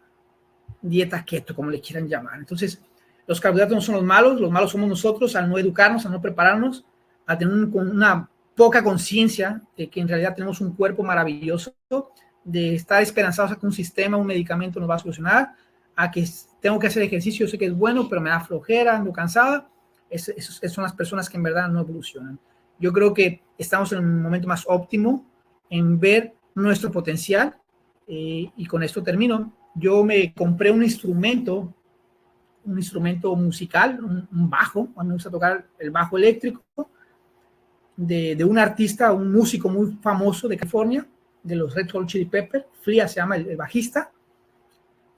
keto, como le quieran llamar. Entonces, los carbohidratos no son los malos somos nosotros al no educarnos, al no prepararnos, a tener una poca conciencia de que en realidad tenemos un cuerpo maravilloso, de estar esperanzados a que un sistema, un medicamento nos va a solucionar, a que tengo que hacer ejercicio, sé que es bueno, pero me da flojera, ando cansada. Esas son las personas que en verdad no evolucionan. Yo creo que estamos en un momento más óptimo en ver nuestro potencial, y con esto termino. Yo me compré un instrumento musical, un bajo. A mí me gusta tocar el bajo eléctrico de un artista, un músico muy famoso de California, de los Red Hot Chili Peppers. Flea se llama el bajista.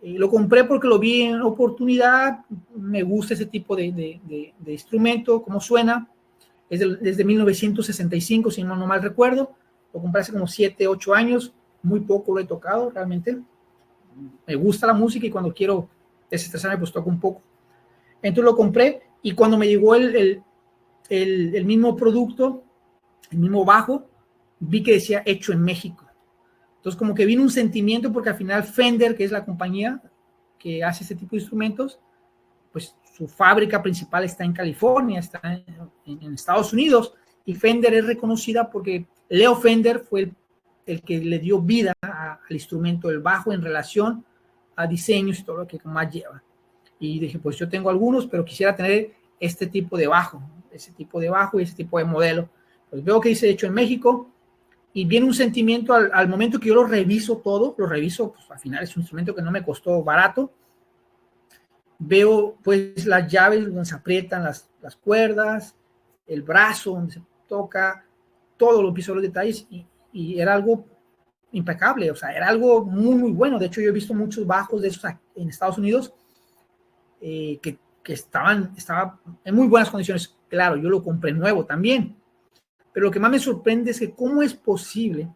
Lo compré porque lo vi en oportunidad. Me gusta ese tipo de instrumento, cómo suena. Es desde 1965, si no mal recuerdo. Lo compré hace como 7, 8 años. Muy poco lo he tocado realmente. Me gusta la música y cuando quiero desestresarme, pues toco un poco. Entonces lo compré, y cuando me llegó el mismo producto, el mismo bajo, vi que decía hecho en México. Entonces como que vino un sentimiento, porque al final Fender, que es la compañía que hace este tipo de instrumentos, pues su fábrica principal está en California, está en Estados Unidos, y Fender es reconocida porque Leo Fender fue el que le dio vida al instrumento del bajo en relación a diseños y todo lo que más lleva. Y dije, pues yo tengo algunos, pero quisiera tener este tipo de bajo, ese tipo de bajo y ese tipo de modelo. Pues veo que dice hecho en México, y viene un sentimiento al momento que yo lo reviso todo, pues al final es un instrumento que no me costó barato. Veo pues las llaves donde se aprietan las cuerdas, el brazo donde se toca, todo lo piso, los detalles, y era algo impecable. O sea, era algo muy, muy bueno. De hecho, yo he visto muchos bajos de esos en Estados Unidos, que estaban en muy buenas condiciones. Claro, yo lo compré nuevo también. Pero lo que más me sorprende es que cómo es posible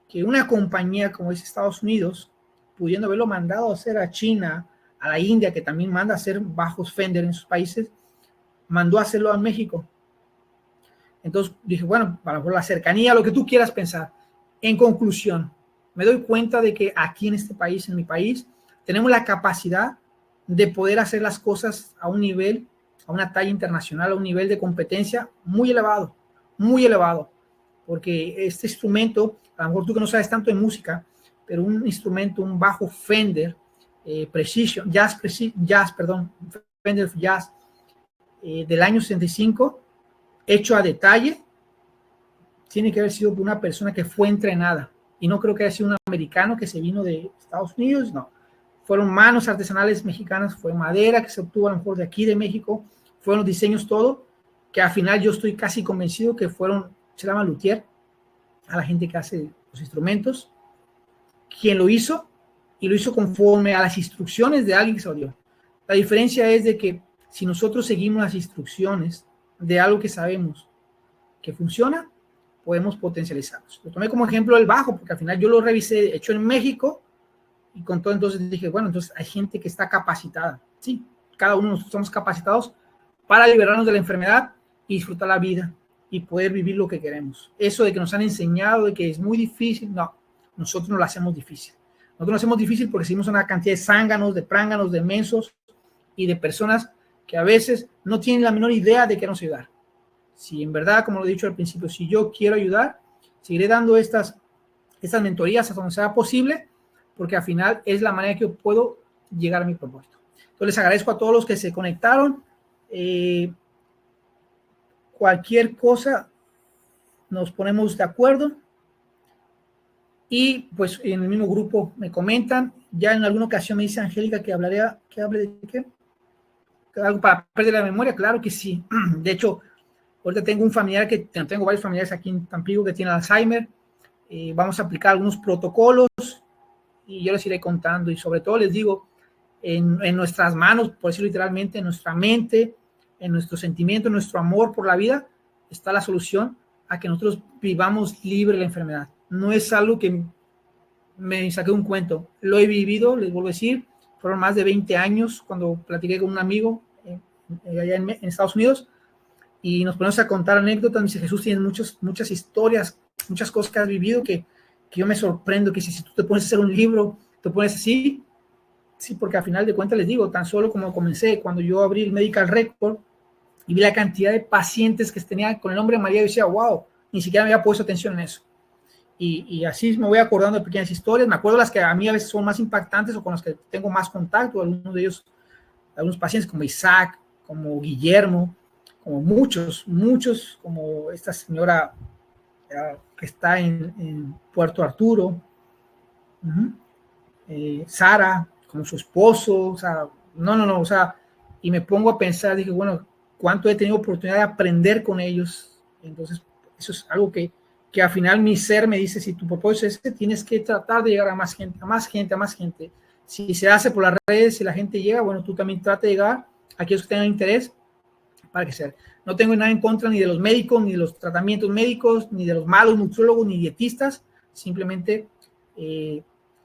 que una compañía como es Estados Unidos, pudiendo haberlo mandado a hacer a China, a la India, que también manda a hacer bajos Fender en sus países, mandó a hacerlo a México. Entonces dije, bueno, para la cercanía, lo que tú quieras pensar. En conclusión, me doy cuenta de que aquí en este país, en mi país, tenemos la capacidad de poder hacer las cosas a un nivel a una talla internacional, a un nivel de competencia muy elevado, porque este instrumento, a lo mejor tú que no sabes tanto de música, pero un instrumento, un bajo Fender, Fender Jazz del año 65, hecho a detalle, tiene que haber sido por una persona que fue entrenada, y no creo que haya sido un americano que se vino de Estados Unidos, no. Fueron manos artesanales mexicanas, fue madera que se obtuvo a lo mejor de aquí de México, fueron los diseños todo, que al final yo estoy casi convencido que se llama luthier, a la gente que hace los instrumentos, quien lo hizo, y lo hizo conforme a las instrucciones de alguien que se lo dio. La diferencia es de que si nosotros seguimos las instrucciones de algo que sabemos que funciona, podemos potencializarlos. Lo tomé como ejemplo el bajo, porque al final yo lo revisé, hecho en México, y con todo entonces dije, bueno, entonces hay gente que está capacitada. Sí, cada uno nosotros somos capacitados para liberarnos de la enfermedad y disfrutar la vida y poder vivir lo que queremos. Eso de que nos han enseñado de que es muy difícil, no, nosotros no lo hacemos difícil. Nosotros lo hacemos difícil porque seguimos una cantidad de zánganos, de pránganos, de mensos y de personas que a veces no tienen la menor idea de querernos ayudar. Si en verdad, como lo he dicho al principio, si yo quiero ayudar, seguiré dando estas mentorías hasta donde sea posible, porque al final es la manera que yo puedo llegar a mi propósito. Entonces les agradezco a todos los que se conectaron. Cualquier cosa nos ponemos de acuerdo y pues en el mismo grupo me comentan. Ya en alguna ocasión me dice Angélica que hable de qué, algo para perder la memoria. Claro que sí. De hecho, ahorita tengo varios familiares aquí en Tampico que tienen Alzheimer. Vamos a aplicar algunos protocolos y yo les iré contando, y sobre todo les digo, en nuestras manos, por decirlo literalmente, en nuestra mente, en nuestro sentimiento, en nuestro amor por la vida, está la solución a que nosotros vivamos libre de la enfermedad. No es algo que me saqué un cuento, lo he vivido, les vuelvo a decir, fueron más de 20 años cuando platiqué con un amigo allá en Estados Unidos, y nos ponemos a contar anécdotas. Me dice, Jesús, tienes muchas historias, muchas cosas que has vivido que yo me sorprendo, que si tú te pones a hacer un libro, te pones así. Sí, porque al final de cuentas les digo, tan solo como comencé, cuando yo abrí el Medical Record y vi la cantidad de pacientes que tenía con el nombre de María, yo decía, wow, ni siquiera me había puesto atención en eso. Y así me voy acordando de pequeñas historias. Me acuerdo las que a mí a veces son más impactantes o con las que tengo más contacto. Algunos de ellos, algunos pacientes como Isaac, como Guillermo, como muchos, como esta señora que está en Puerto Arturo, Sara, como su esposo, o sea, o sea, y me pongo a pensar, dije, bueno, cuánto he tenido oportunidad de aprender con ellos. Entonces, eso es algo que al final mi ser me dice, si tu propósito es que tienes que tratar de llegar a más gente. Si se hace por las redes, si la gente llega, bueno, tú también trata de llegar a aquellos que tengan interés para que sea. No tengo nada en contra ni de los médicos, ni de los tratamientos médicos, ni de los malos nutriólogos, ni dietistas. Simplemente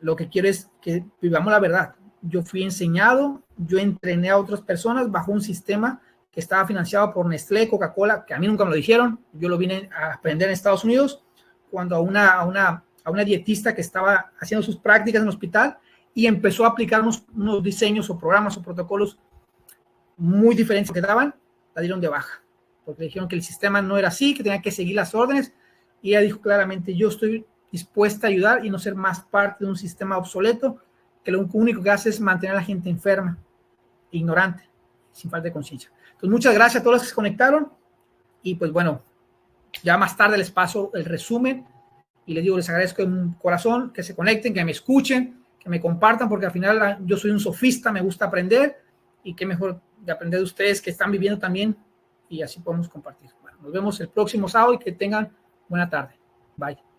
lo que quiero es que vivamos la verdad. Yo fui enseñado, yo entrené a otras personas bajo un sistema que estaba financiado por Nestlé, Coca-Cola, que a mí nunca me lo dijeron. Yo lo vine a aprender en Estados Unidos, cuando a una dietista que estaba haciendo sus prácticas en el hospital y empezó a aplicar unos diseños o programas o protocolos muy diferentes que daban, la dieron de baja, porque dijeron que el sistema no era así, que tenía que seguir las órdenes, y ella dijo claramente, yo estoy dispuesta a ayudar y no ser más parte de un sistema obsoleto que lo único que hace es mantener a la gente enferma, ignorante, sin falta de conciencia. Entonces, muchas gracias a todos los que se conectaron, y pues bueno, ya más tarde les paso el resumen, y les digo, les agradezco de un corazón que se conecten, que me escuchen, que me compartan, porque al final yo soy un sofista, me gusta aprender, y qué mejor de aprender de ustedes que están viviendo también, y así podemos compartir. Bueno, nos vemos el próximo sábado y que tengan buena tarde. Bye.